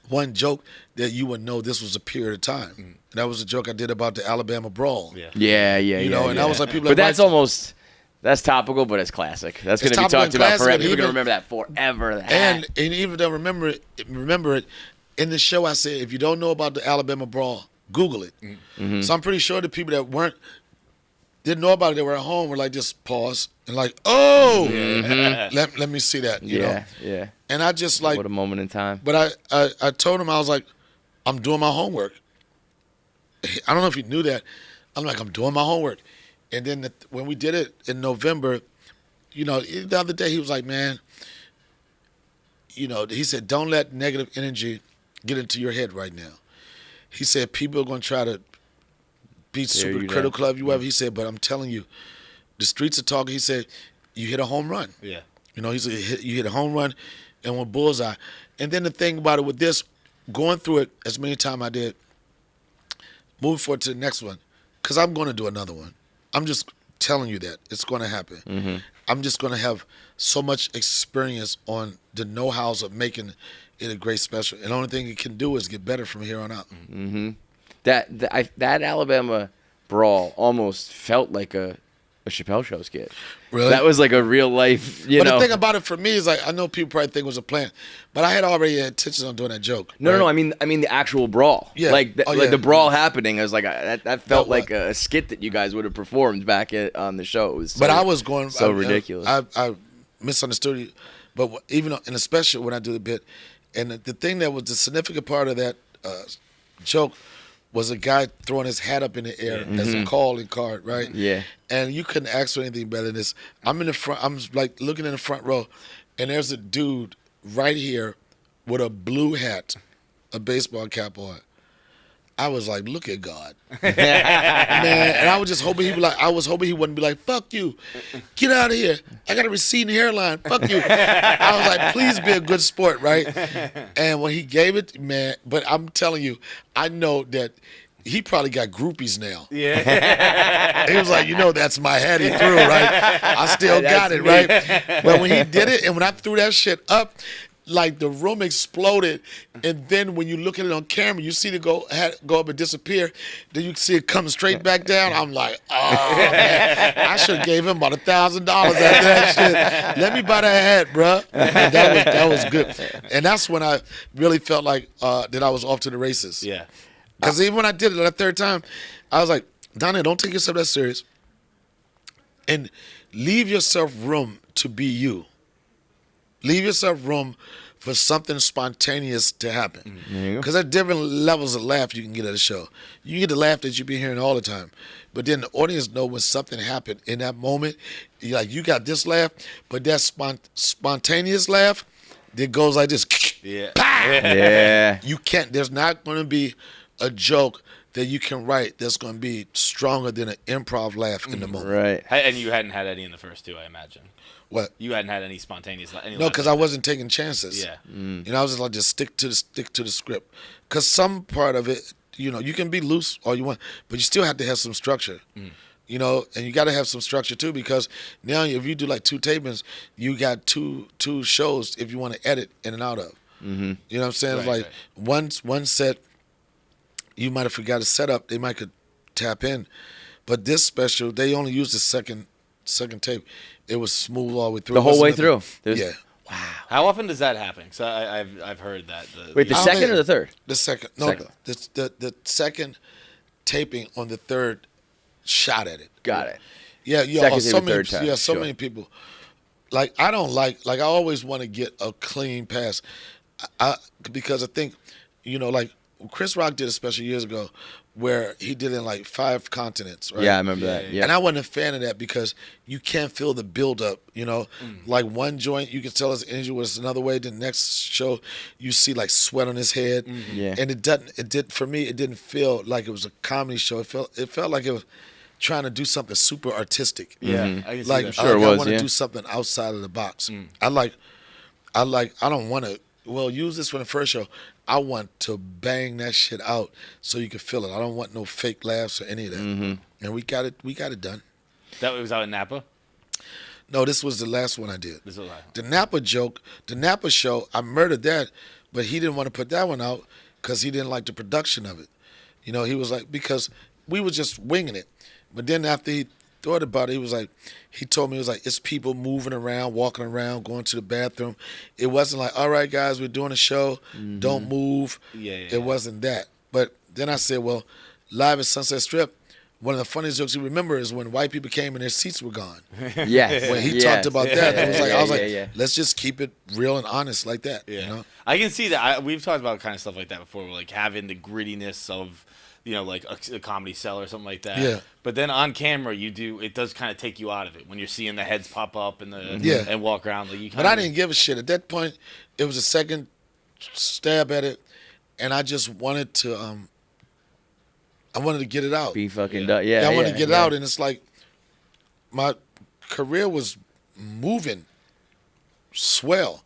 one joke that you would know this was a period of time. And that was a joke I did about the Alabama brawl. Yeah. You know, and I was like, people. But that's almost. That's topical, but it's classic. That's going to be talked about forever. People are going to remember that forever. And even though remember it, in the show I said, if you don't know about the Alabama brawl, Google it. So I'm pretty sure the people that didn't know about it, they were at home, were like, just pause and like, oh, let me see that, you know? Yeah. And I just like. What a moment in time. But I told him, I was like, I'm doing my homework. I don't know if he knew that. I'm like, I'm doing my homework. And then when we did it in November, you know, the other day he was like, man, you know, he said, don't let negative energy get into your head right now. He said, people are going to try to be super critical of you, whatever. He said, but I'm telling you, the streets are talking. He said, you hit a home run. Yeah. You know, he said, you hit a home run and went bullseye. And then the thing about it with this, going through it as many times I did, moving forward to the next one, because I'm going to do another one. I'm just telling you that. It's going to happen. I'm just going to have so much experience on the know-hows of making it a great special. And the only thing it can do is get better from here on out. That Alabama brawl almost felt like a Chappelle Show skit. Really? That was like a real life, you know. But the thing about it for me is like, I know people probably think it was a plan, but I had already had intentions on doing that joke. No. I mean the actual brawl. Yeah. Like the brawl happening. I was like, that felt like a skit that you guys would have performed back on the show. It was but I was going so ridiculous. I misunderstood you, but even in a special when I do the bit, and the thing that was the significant part of that joke was a guy throwing his hat up in the air as a calling card, right? Yeah. And you couldn't ask for anything better than this. I'm in the front. I'm like looking in the front row, and there's a dude right here with a blue hat, a baseball cap on. I was like, look at God, man. And I was just hoping he wouldn't be like, fuck you, get out of here. I got a receding hairline. Fuck you. I was like, please be a good sport, right? And when he gave it, man, but I'm telling you, I know that he probably got groupies now. Yeah. He was like, you know, that's my hat he threw, right? I still got it, right? But when he did it, and when I threw that shit up, like the room exploded, and then when you look at it on camera, you see it go up and disappear. Then you see it come straight back down. I'm like, oh man, I should have gave him about $1,000 after that shit. Let me buy that hat, bro. That was good, and that's when I really felt like that I was off to the races. Yeah, because even when I did it that third time, I was like, Donnell, don't take yourself that serious, and leave yourself room to be you. Leave yourself room for something spontaneous to happen. Because there are different levels of laugh you can get at a show. You get the laugh that you've been hearing all the time. But then the audience know when something happened in that moment. You got this laugh, but that spontaneous laugh that goes like this. Yeah. Yeah. You can't. There's not going to be a joke that you can write that's going to be stronger than an improv laugh in the moment. Right. And you hadn't had any in the first two, I imagine. What? You hadn't had any spontaneous. No, because I wasn't taking chances. Yeah. You know, I was just like, just stick to the script. Because some part of it, you know, you can be loose all you want, but you still have to have some structure. You know, and you got to have some structure too, because now if you do like 2 tapings, you got two shows if you want to edit in and out of. You know what I'm saying? Right, one set, you might have forgot to set up. They might could tap in, but this special, they only used the second tape. It was smooth all the way through. The whole way through. Yeah. Wow. How often does that happen? Because I've heard that. Wait, the second or the third? The second. No, second. The second taping on the third shot at it. Got it. Yeah, yeah. Second, So many, third time. yeah, so Sure. many people. Like I don't like I always want to get a clean pass, because I think, like Chris Rock did a special years ago, where he did it in like 5 continents, right? Yeah, I remember that. Yeah. And I wasn't a fan of that because you can't feel the build-up, Like one joint, you can tell his energy was another way. The next show, you see like sweat on his head. Yeah. And it did, for me, it didn't feel like it was a comedy show. It felt like it was trying to do something super artistic. Yeah, Mm-hmm. I can see Like, that. Sure I was, want to yeah. do something outside of the box. I don't want to, use this for the first show. I want to bang that shit out so you can feel it. I don't want no fake laughs or any of that. Mm-hmm. And we got it done. That was out in Napa? No, this was the last one I did. This was last. The Napa joke, the Napa show, I murdered that, but he didn't want to put that one out because he didn't like the production of it. He was like, because we were just winging it. But then after he thought about it, he told me, it's people moving around, walking around, going to the bathroom. It wasn't like, all right, guys, we're doing a show. Don't move. Yeah. It wasn't that. But then I said, well, live at Sunset Strip, one of the funniest jokes you remember is when white people came and their seats were gone. Yes. When he yes. talked about that, it was like, I was like, yeah. let's just keep it real and honest like that. Yeah. I can see that. We've talked about kind of stuff like that before, like having the grittiness of, like a comedy cell or something like that. Yeah. But then on camera, it does kind of take you out of it when you're seeing the heads pop up and and walk around. Like But I didn't give a shit. At that point, it was a second stab at it, and I just wanted to, I wanted to get it out. Be fucking done. Yeah. I wanted to get it out, and it's like my career was moving swell.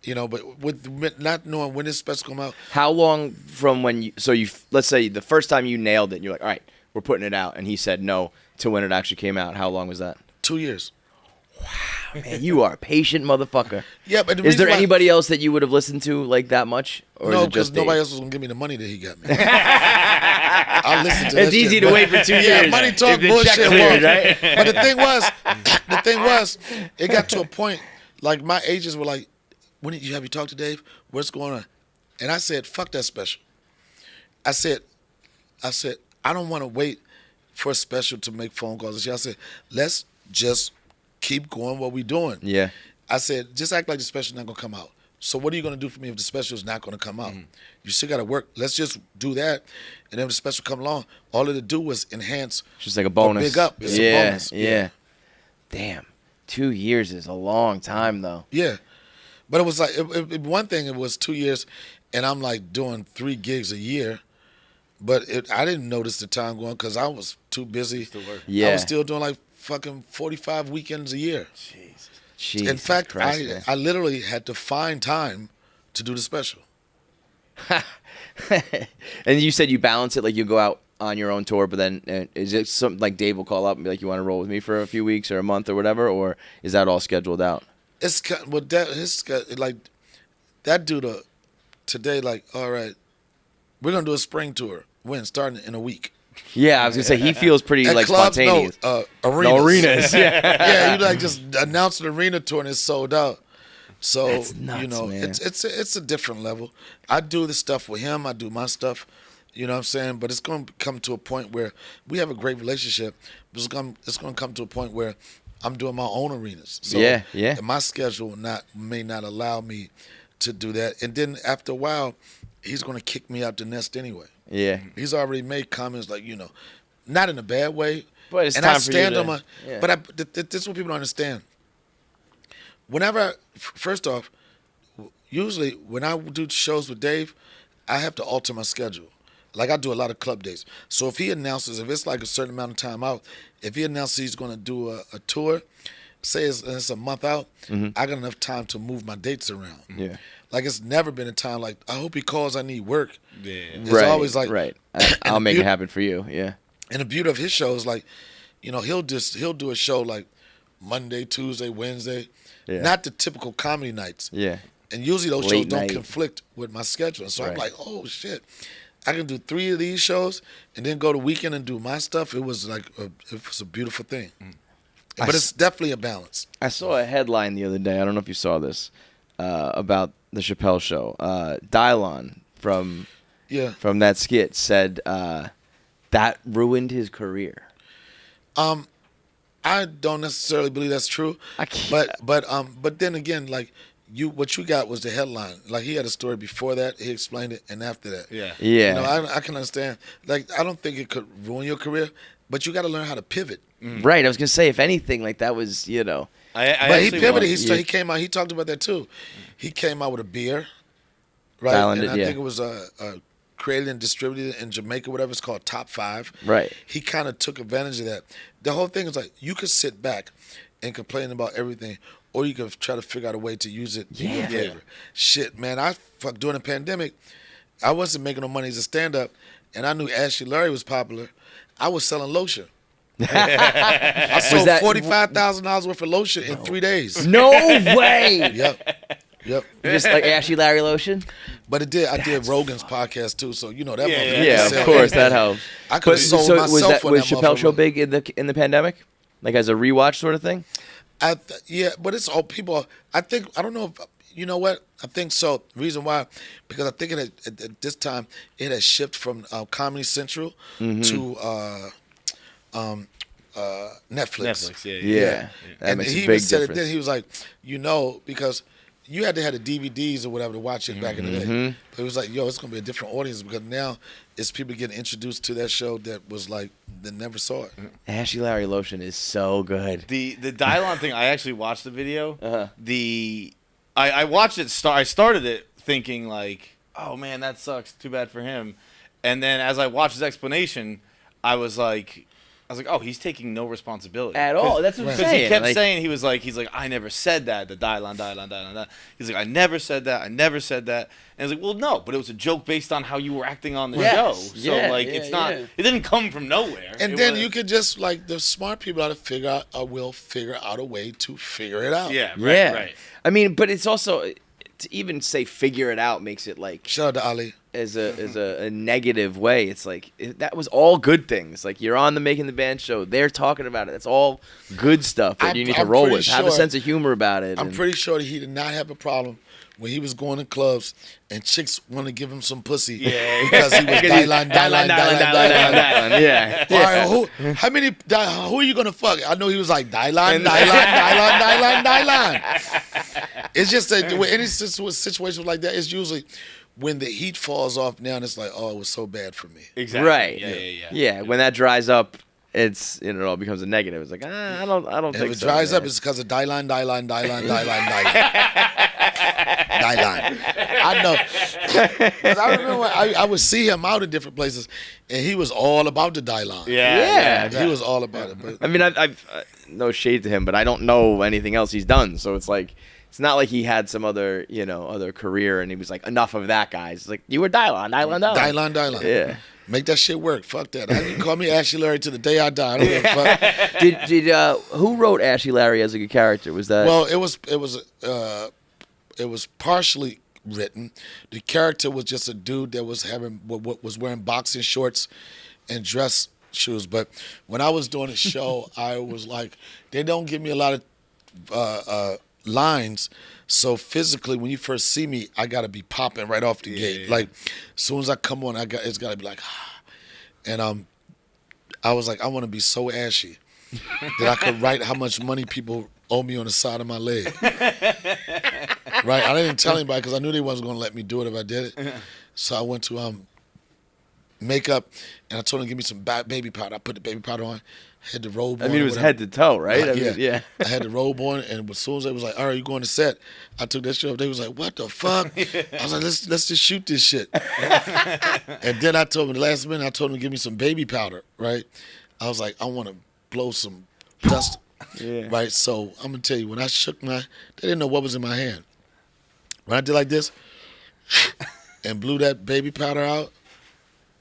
But with not knowing when this special come out. How long from when let's say the first time you nailed it and you're like, all right, we're putting it out, and he said no, to when it actually came out, how long was that? 2 years. Wow, man, you are a patient motherfucker. Yeah, but is there anybody else that you would have listened to like that much? Or no, is it because just nobody Dave? else was gonna give me the money that he got me. I listened to that It's easy shit, to but- wait for 2 years. Yeah, money talk If the check bullshit. cleared, Right? right? But the thing was, it got to a point like my agents were like, "When did you have you talked to Dave? What's going on?" And I said, "Fuck that special." I said, I don't want to wait for a special to make phone calls and shit. I said, let's just keep going what we're doing. Yeah. I said, just act like the special's not going to come out. So what are you going to do for me if the special is not going to come out? You still got to work. Let's just do that. And then when the special come along, all it'll do was enhance. Just like a bonus. Big up. It's a bonus. Yeah. Damn. 2 years is a long time, though. Yeah. But it was like, one thing, it was 2 years, and I'm like doing 3 gigs a year. But I didn't notice the time going because I was too busy. Yeah. I was still doing like fucking 45 weekends a year. Jesus In fact, Christ, I literally had to find time to do the special. And you said you balance it, like you go out on your own tour, but then is it something like Dave will call up and be like, you want to roll with me for a few weeks or a month or whatever, or is that all scheduled out? It's like that dude today, like, all right, we're gonna do a spring tour. When starting in a week. Yeah, I was gonna say he feels pretty At like clubs, spontaneous. no, arenas. No, arenas, yeah. Yeah, you like just announced an arena tour and it's sold out. So That's nuts, man. it's a different level. I do the stuff with him. I do my stuff. You know what I'm saying? But it's going to come to a point where we have a great relationship. But it's going to come to a point where I'm doing my own arenas. So yeah. my schedule may not allow me to do that. And then after a while, he's going to kick me out the nest anyway. Yeah. He's already made comments like, not in a bad way. But it's and time I for stand you on to, my. yeah. But this is what people don't understand. Whenever, first off, usually when I do shows with Dave, I have to alter my schedule. Like I do a lot of club days. So if he announces, if it's like a certain amount of time out, if he announces he's going to do a tour, say it's a month out, I got enough time to move my dates around. Yeah. Like it's never been a time like, I hope he calls, I need work. Yeah. It's Right, always like, right. I'll make it happen for you. Yeah. And the beauty of his show is like, he'll do a show like Monday, Tuesday, Wednesday, not the typical comedy nights. Yeah. And usually those Late shows don't night. conflict with my schedule. And so I'm Right. like, oh shit, I can do 3 of these shows and then go to weekend and do my stuff. It was like it was a beautiful thing. But it's definitely a balance. I saw a headline the other day. I don't know if you saw this about the Chappelle show. Dylon from from that skit said that ruined his career. I don't necessarily believe that's true. But then again, like what you got was the headline. Like he had a story before that, he explained it, and after that, yeah. You know, I can understand. Like I don't think it could ruin your career, but you got to learn how to pivot. Right. I was gonna say, if anything, like that was, you know. But he pivoted. He came out. He talked about that too. He came out with a beer, right? And I think it was created and distributed in Jamaica, whatever it's called, Top 5. Right. He kind of took advantage of that. The whole thing is like you could sit back and complain about everything, or you could try to figure out a way to use it in your favor. Shit, man, during the pandemic, I wasn't making no money as a stand-up, and I knew Ashley Larry was popular. I was selling lotion. I sold $45,000 worth of lotion in 3 days. No way. Yep. Just like Ashley Larry lotion. But I did Rogan's podcast too, so you know that. Yeah, of course that helped. I could have sold myself on that. Was Chappelle's Show big in the pandemic, like as a rewatch sort of thing? But it's all people. I don't know if you know what. I think so. Reason why, because I think at this time it had shifted from Comedy Central to Netflix. Yeah. And he even said it then. He was like, because you had to have the DVDs or whatever to watch it back in the day. But it was like, it's going to be a different audience because now it's people getting introduced to that show that was like, that never saw it. Ashley Larry lotion is so good. The Dylon thing, I actually watched the video. I watched it. I started it thinking like, oh man, that sucks. Too bad for him. And then as I watched his explanation, I was like, oh, he's taking no responsibility at all. That's what I'm saying. Because he kept saying he's like, I never said that. The Dylon. He's like, I never said that. And I was like, well, no, but it was a joke based on how you were acting on the show. So it's not. It didn't come from nowhere. And then you could just like the smart people will figure out a way to figure it out. Yeah. Right. I mean, but it's also to even say figure it out makes it like shout out to Ali. As a negative way. It's like that was all good things. Like you're on the Making the Band show, they're talking about it. It's all good stuff that you need to roll with. Have a sense of humor about it. I'm pretty sure that he did not have a problem when he was going to clubs and chicks want to give him some pussy because he was Dylon. Yeah. All right, who are you gonna fuck? I know he was like Dylon. It's just that with any situation like that, it's usually when the heat falls off now, and it's like, oh, it was so bad for me. Exactly. Right. Yeah. When that dries up, it all becomes a negative. It's like, I don't think so. If it dries up, it's because of Dylon. I know. I remember I would see him out in different places, and he was all about the Dylon. Yeah. He was all about it. But I mean, I've no shade to him, but I don't know anything else he's done. So it's like, it's not like he had some other career, and he was like, enough of that, guys. It's like, you were Dylon. Yeah. Make that shit work. Fuck that. You can call me Ashley Larry to the day I die. I don't give a fuck. Who wrote Ashley Larry as a good character? Was that? Well, it was partially written. The character was just a dude that was wearing boxing shorts and dress shoes. But when I was doing the show, I was like, they don't give me a lot of lines. So physically, when you first see me, I gotta be popping right off the gate. Yeah. Like, as soon as I come on, it's gotta be like, and I was like, I want to be so ashy that I could write how much money people owe me on the side of my leg. Right? I didn't tell anybody because I knew they wasn't gonna let me do it if I did it. So I went to makeup, and I told them to give me some baby powder. I put the baby powder on. Had the robe on. I mean, it was head to toe, right? Yeah. I had the robe on, and as soon as they was like, all right, you going to set, I took that shit off. They was like, what the fuck? I was like, let's just shoot this shit. And then I told them, the last minute, to give me some baby powder, right? I was like, I want to blow some dust, right? So I'm going to tell you, when I shook they didn't know what was in my hand. When I did like this and blew that baby powder out,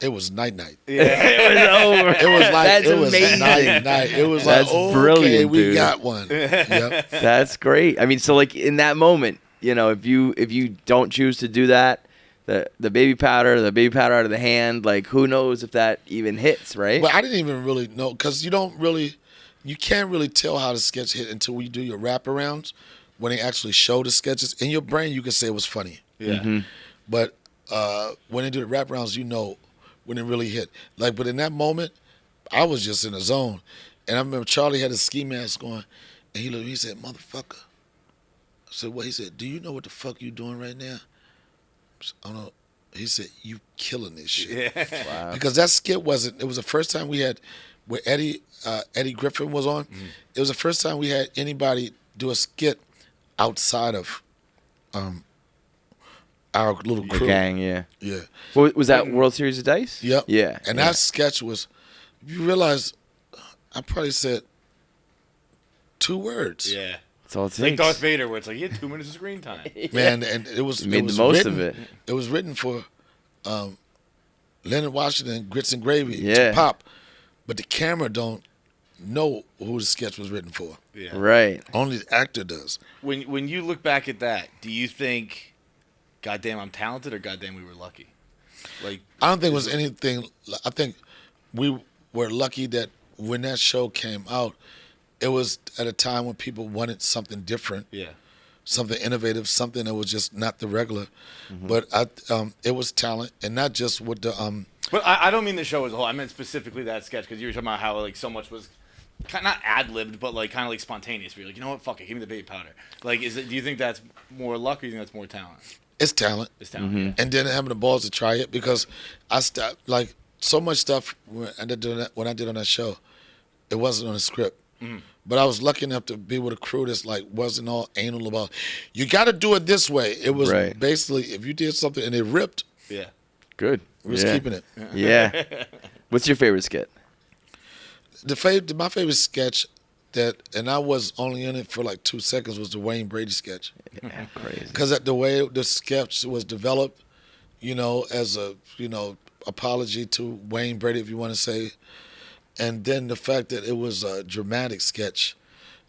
it was night-night. Yeah, it was over. It was like, That's amazing. Night-night. It was like, brilliant, we dude. got one. Yep. That's great. I mean, so like in that moment, if you don't choose to do that, the baby powder out of the hand, like who knows if that even hits, right? Well, I didn't even really know because you can't really tell how the sketch hit until you do your wraparounds when they actually show the sketches. In your brain, you can say it was funny. Yeah. Mm-hmm. But when they do the wrap rounds, when it really hit. Like, but in that moment, I was just in the zone. And I remember Charlie had his ski mask on, and he looked at me, he said, "Motherfucker." I said, "What?" He said, "Do you know what the fuck you doing right now?" I said, "I don't know." He said, "You killing this shit." Yeah. Wow. Because that skit it was the first time we had, where Eddie Griffin was on, it was the first time we had anybody do a skit outside of our little crew. The gang, yeah. Yeah. Well, was that World Series of Dice? Yep. Yeah. And that sketch was, you realize, I probably said 2 words. Yeah. That's all it It's takes. like Darth Vader, where it's like, you had 2 minutes of screen time. Man, and it was, made it was the most written, of it. It was written for Leonard Washington, Grits and Gravy, Yeah. to pop. But the camera don't know who the sketch was written for. Yeah. Right. Only the actor does. When you look back at that, do you think, goddamn, I'm talented, or goddamn, we were lucky? Like, I don't think it was anything. I think we were lucky that when that show came out, it was at a time when people wanted something different, yeah. something innovative, something that was just not the regular. But it was talent, and not just with the. But I don't mean the show as a whole. I meant specifically that sketch, because you were talking about how like so much was kind of not ad-libbed, but like kind of like spontaneous. Where you're like, you know what, fuck it, give me the baby powder. Like, do you think that's more luck, or do you think that's more talent? It's talent. It's talent. Yeah. And then having the balls to try it, because I stopped, like, so much stuff when I did on that show, it wasn't on a script. But I was lucky enough to be with a crew that's like wasn't all anal about, you got to do it this way. It was basically, if you did something and it ripped, Yeah. Good. we was keeping it. Yeah. What's your favorite skit? My favorite sketch and I was only in it for like 2 seconds, was the Wayne Brady sketch. Yeah, crazy. Because the way the sketch was developed, as a, apology to Wayne Brady, if you want to say, and then the fact that it was a dramatic sketch,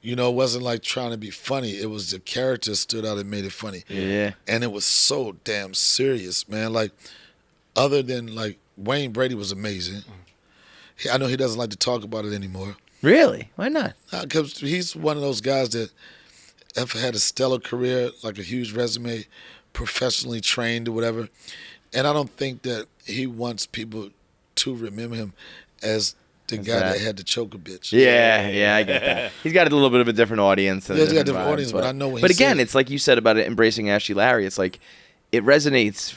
it wasn't like trying to be funny. It was the characters stood out and made it funny. Yeah. And it was so damn serious, man. Like, other than, like, Wayne Brady was amazing. I know he doesn't like to talk about it anymore. Really? Why not? Because he's one of those guys that have had a stellar career, like a huge resume, professionally trained or whatever. And I don't think that he wants people to remember him as the guy that had to choke a bitch. Yeah, I get that. He's got a little bit of a different audience. He's got a different audience, but I know when But again, it's like you said about it, embracing Ashley Larry. It's like, it resonates.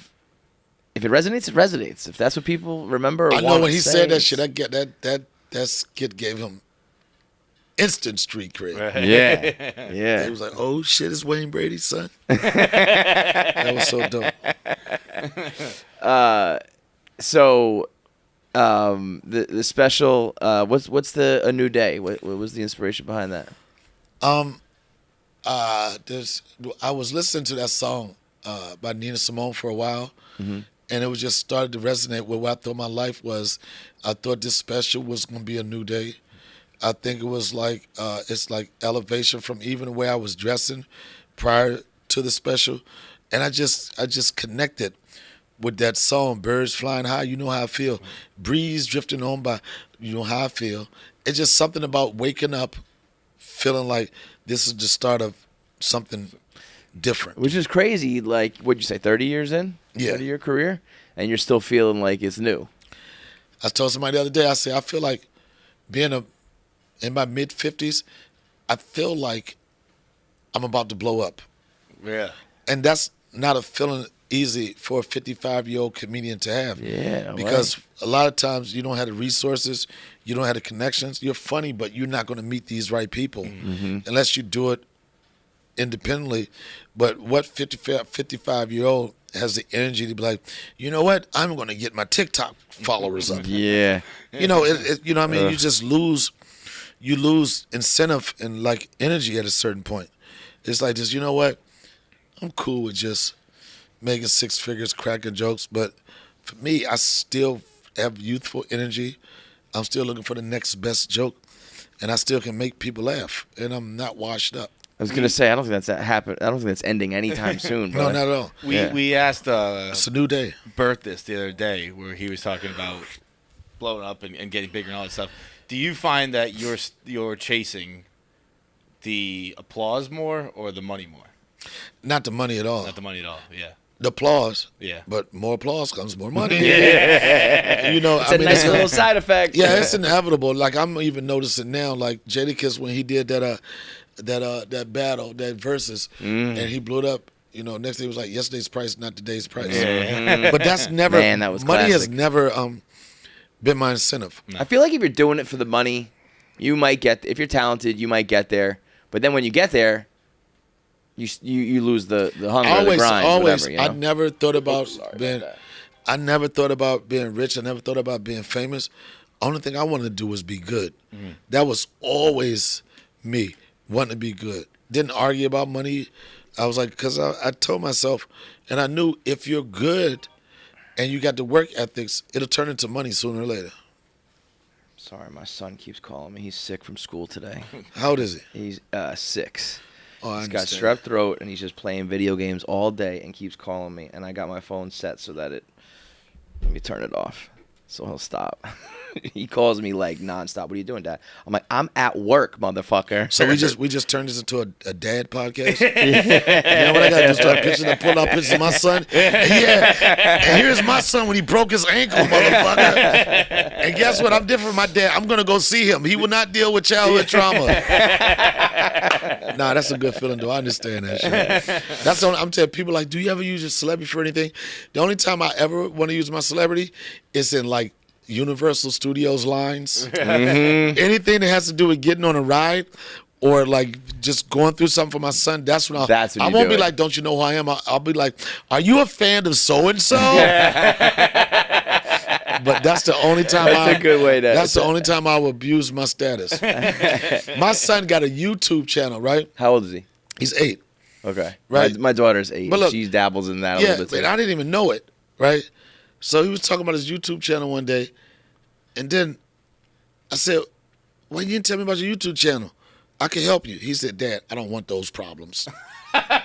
If it resonates, it resonates. If that's what people remember or I know when he said that it's- shit, that skit gave him instant street cred. Yeah. He was like, "Oh shit, it's Wayne Brady's son." That was so dope. So, the special. What's the A New Day? What was the inspiration behind that? I was listening to that song by Nina Simone for a while, and it was just started to resonate with what I thought my life was. I thought this special was going to be a new day. I think it was like it's like elevation from even the way I was dressing prior to the special, and I just connected with that song, Birds Flying High. You know how I feel. Breeze drifting on by. You know how I feel. It's just something about waking up, feeling like this is the start of something different. Which is crazy. Like, what'd you say? 30 years in? Yeah. 30-year career, and you're still feeling like it's new. I told somebody the other day. I said I feel like being in my mid-50s, I feel like I'm about to blow up. Yeah. And that's not a feeling easy for a 55-year-old comedian to have. Yeah. Because a lot of times you don't have the resources, you don't have the connections. You're funny, but you're not going to meet these right people unless you do it independently. But what 55-year-old has the energy to be like, you know what? I'm going to get my TikTok followers up. Yeah. You know what I mean? You just lose incentive and like energy at a certain point. It's like this, you know what? I'm cool with just making 6 figures, cracking jokes, but for me, I still have youthful energy. I'm still looking for the next best joke, and I still can make people laugh, and I'm not washed up. I was gonna say I don't think that's happened. I don't think that's ending anytime soon. No, not at all. We asked it's a new day. Burr this the other day, where he was talking about blowing up and getting bigger and all that stuff. Do you find that you're chasing the applause more or the money more? Not the money at all. Not the money at all. Yeah. the applause. Yeah. But more applause comes more money. It's a nice little side effect. Yeah, it's inevitable. Like I'm even noticing now, like Jadakiss when he did that battle, that versus, and he blew it up. Next day it was like yesterday's price, not today's price. But that's never. Man, that was money classic. has never been my incentive. I feel like if you're doing it for the money, you might get. If you're talented, you might get there. But then when you get there, you lose the hunger, the grind, always. whatever. I never thought about being. I never thought about being rich. I never thought about being famous. Only thing I wanted to do was be good. That was always me, wanting to be good. Didn't argue about money. I was like, because I told myself, and I knew if you're good and you got the work ethics, it'll turn into money sooner or later. Sorry, my son keeps calling me. He's sick from school today. How old is he? He's 6. Oh, He's got strep throat, and he's just playing video games all day and keeps calling me. And I got my phone set so that let me turn it off so he'll stop. He calls me like nonstop. What are you doing, Dad? I'm like, I'm at work, motherfucker. So we just turned this into a dad podcast. Yeah. What I got to do is start pulling out pictures of my son. And here's my son when he broke his ankle, motherfucker. And guess what? I'm different from my dad. I'm gonna go see him. He will not deal with childhood trauma. Nah, that's a good feeling, though. I understand that shit. That's the only, I'm telling people, like, do you ever use your celebrity for anything? The only time I ever want to use my celebrity is in like Universal Studios lines. Anything that has to do with getting on a ride or like just going through something for my son, that's when I won't be like, don't you know who I am? I'll be like, are you a fan of so-and-so? But that's the only time that's the only time I will abuse my status. My son got a YouTube channel, right? How old is he? He's 8. Okay. Right. My daughter's 8. But look, she dabbles in that a little bit too. And I didn't even know it, right? So he was talking about his YouTube channel one day, and then I said, why you didn't tell me about your YouTube channel? I can help you. He said, Dad, I don't want those problems. What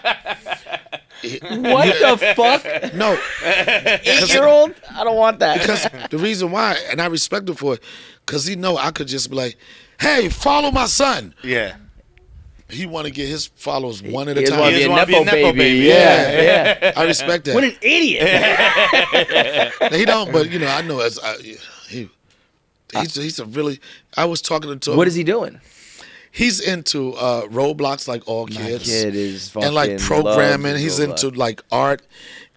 the fuck? No. 8-year-old? I don't want that. Because the reason why, and I respect him for it, because he know I could just be like, hey, follow my son. Yeah. He want to get his followers one at a time. He want to be a nepo baby. Yeah. I respect that. What an idiot. He don't, but I know he's a really. I was talking to him. What is he doing? He's into Roblox like all kids. My kid is fucking and like programming. He's Roblox. into like art,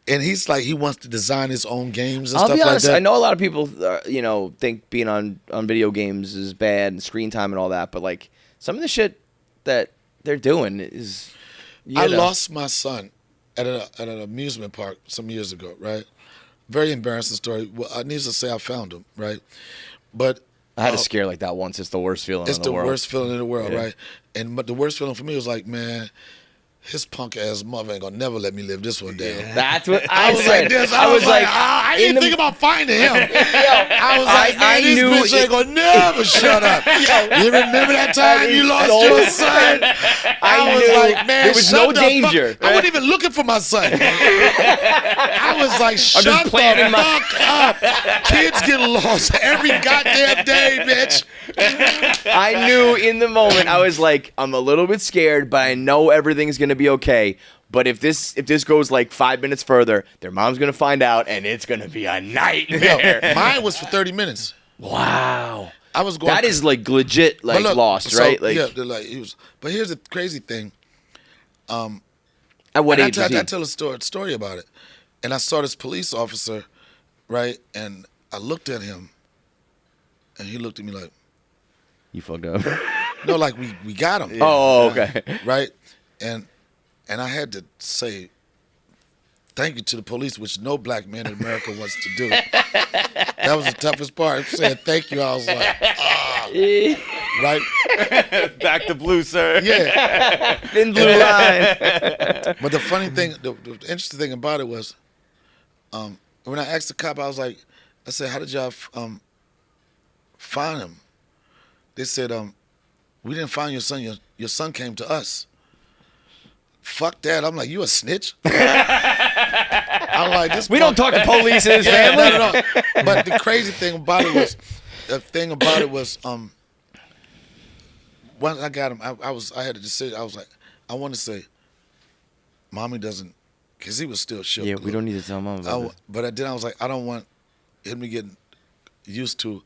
and he's like he wants to design his own games and I'll stuff be honest, like that. I know a lot of people, think being on video games is bad and screen time and all that, but like some of the shit that they're doing is. I lost my son at an amusement park some years ago, right? Very embarrassing story. Well, I need to say I found him, right? But I had a scare like that once. It's the worst feeling in the world. It's the worst feeling in the world, right? But the worst feeling for me was like, man, his punk ass mother ain't gonna never let me live this one down. That's what I was said. like this. I was like, I didn't think about finding him. I was like, man, this bitch ain't gonna never shut up. You remember that time you lost your son? I was like, man, there was no danger. I wasn't even looking for my son. I was like, shut the fuck up. Kids get lost every goddamn day, bitch. I knew in the moment, I was like, I'm a little bit scared, but I know everything's going to be okay. But if this goes like 5 minutes further, their mom's going to find out, and it's going to be a nightmare. Yo, mine was for 30 minutes. Wow. I was going. That is like legit, like lost, right? Like, yeah, like he was. But here's the crazy thing. At what age was he? I tell a story about it, and I saw this police officer, right, and I looked at him, and he looked at me like, "You fucked up." No, like we got him. Oh, okay. Right, and I had to say thank you to the police, which no black man in America wants to do. That was the toughest part. Saying thank you, I was like, right? Back to blue, sir. Yeah. Thin blue line. But the funny thing, the interesting thing about it was, when I asked the cop, I said, how did y'all find him? They said, we didn't find your son. Your son came to us. Fuck that. I'm like, you a snitch? I'm like, this. We don't talk to police in his family. No. But the crazy thing about it was, once I got him, I had a decision. I was like, I want to say, mommy doesn't because he was still shook. Yeah, we don't need to tell Mom about it. But then I was like, I don't want him to get used to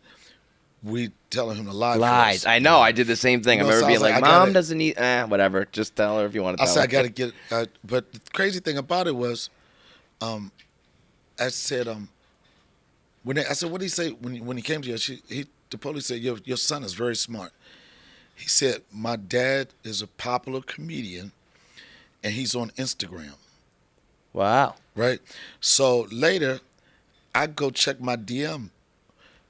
we telling him to lie. Lies. I know. I did the same thing. I remember being like, Mom doesn't need, whatever. Just tell her if you want to tell her. I said, I got to get, but the crazy thing about it was, I said, I said, what did he say when he came to you? The police said, your son is very smart. He said, my dad is a popular comedian, and he's on Instagram. Wow. Right? So later, I go check my DM.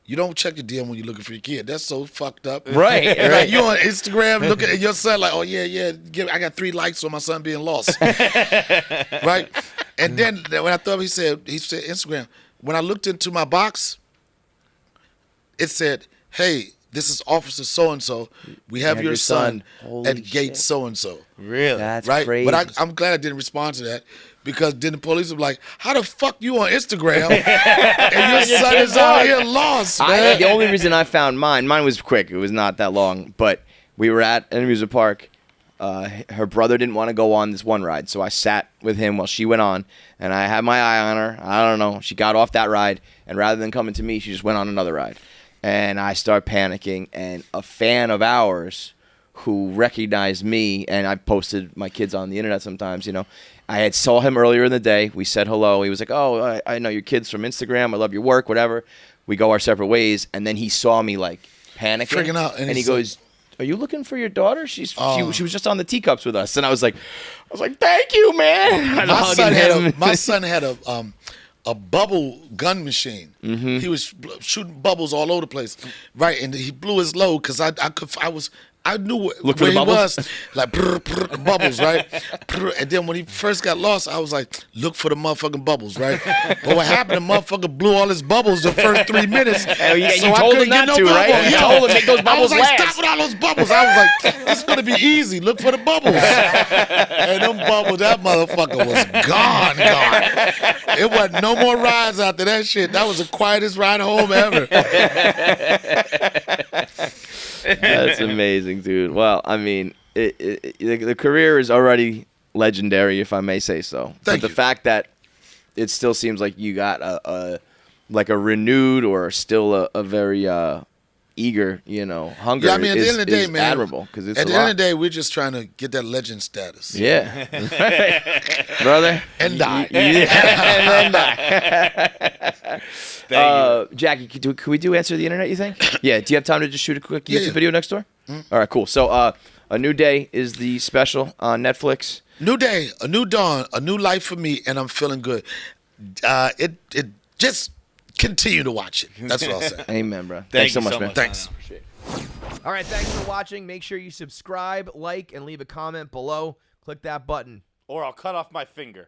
You don't check your DM when you're looking for your kid. That's so fucked up. Right. Like you on Instagram looking at your son like, oh, yeah, I got 3 likes on my son being lost. Right? And then when I thought he said Instagram, when I looked into my box, it said, hey, this is Officer so-and-so. We have your son at gate so-and-so. Really? That's right? crazy. But I'm glad I didn't respond to that because then the police were like, how the fuck you on Instagram and your son is out here lost, man? The only reason I found mine was quick. It was not that long. But we were at an amusement park. Her brother didn't want to go on this one ride, so I sat with him while she went on, and I had my eye on her. I don't know. She got off that ride, and rather than coming to me, she just went on another ride. And I start panicking, and a fan of ours who recognized me, and I posted my kids on the internet sometimes, I had saw him earlier in the day. We said hello. He was like, oh, I know your kids from Instagram. I love your work, whatever. We go our separate ways, and then he saw me, like, panicking. Freaking out. And he goes, are you looking for your daughter? She was just on the teacups with us. And I was like, thank you, man. My son had a bubble gun machine. Mm-hmm. He was shooting bubbles all over the place, right? And he blew his load because I knew where he was, like bubbles, right? And then when he first got lost, I was like, look for the motherfucking bubbles, right? But what happened? The motherfucker blew all his bubbles the first 3 minutes. You told him not to, right? You told him to make those bubbles last. I was like, stop with all those bubbles. I was like, this is gonna be easy. Look for the bubbles. And them bubbles, that motherfucker was gone. It wasn't no more rides after that shit. That was the quietest ride home ever. That's amazing, dude. Well, I mean, the career is already legendary, if I may say so. But the fact that it still seems like you got a renewed or still a very eager, hunger. Yeah, I mean, at the end of the day, man, admirable because it's at the end of the day, we're just trying to get that legend status. Yeah, brother, and die, and then die. Jackie, could we do Answer the Internet, you think? Yeah. Do you have time to just shoot a quick YouTube video next door? Mm-hmm. All right, cool. So, A New Day is the special on Netflix. New day, a new dawn, a new life for me, and I'm feeling good. It just continue to watch it. That's what I'll say. Amen, bro. Thanks so much, man. Thanks. All right, thanks for watching. Make sure you subscribe, like, and leave a comment below. Click that button. Or I'll cut off my finger.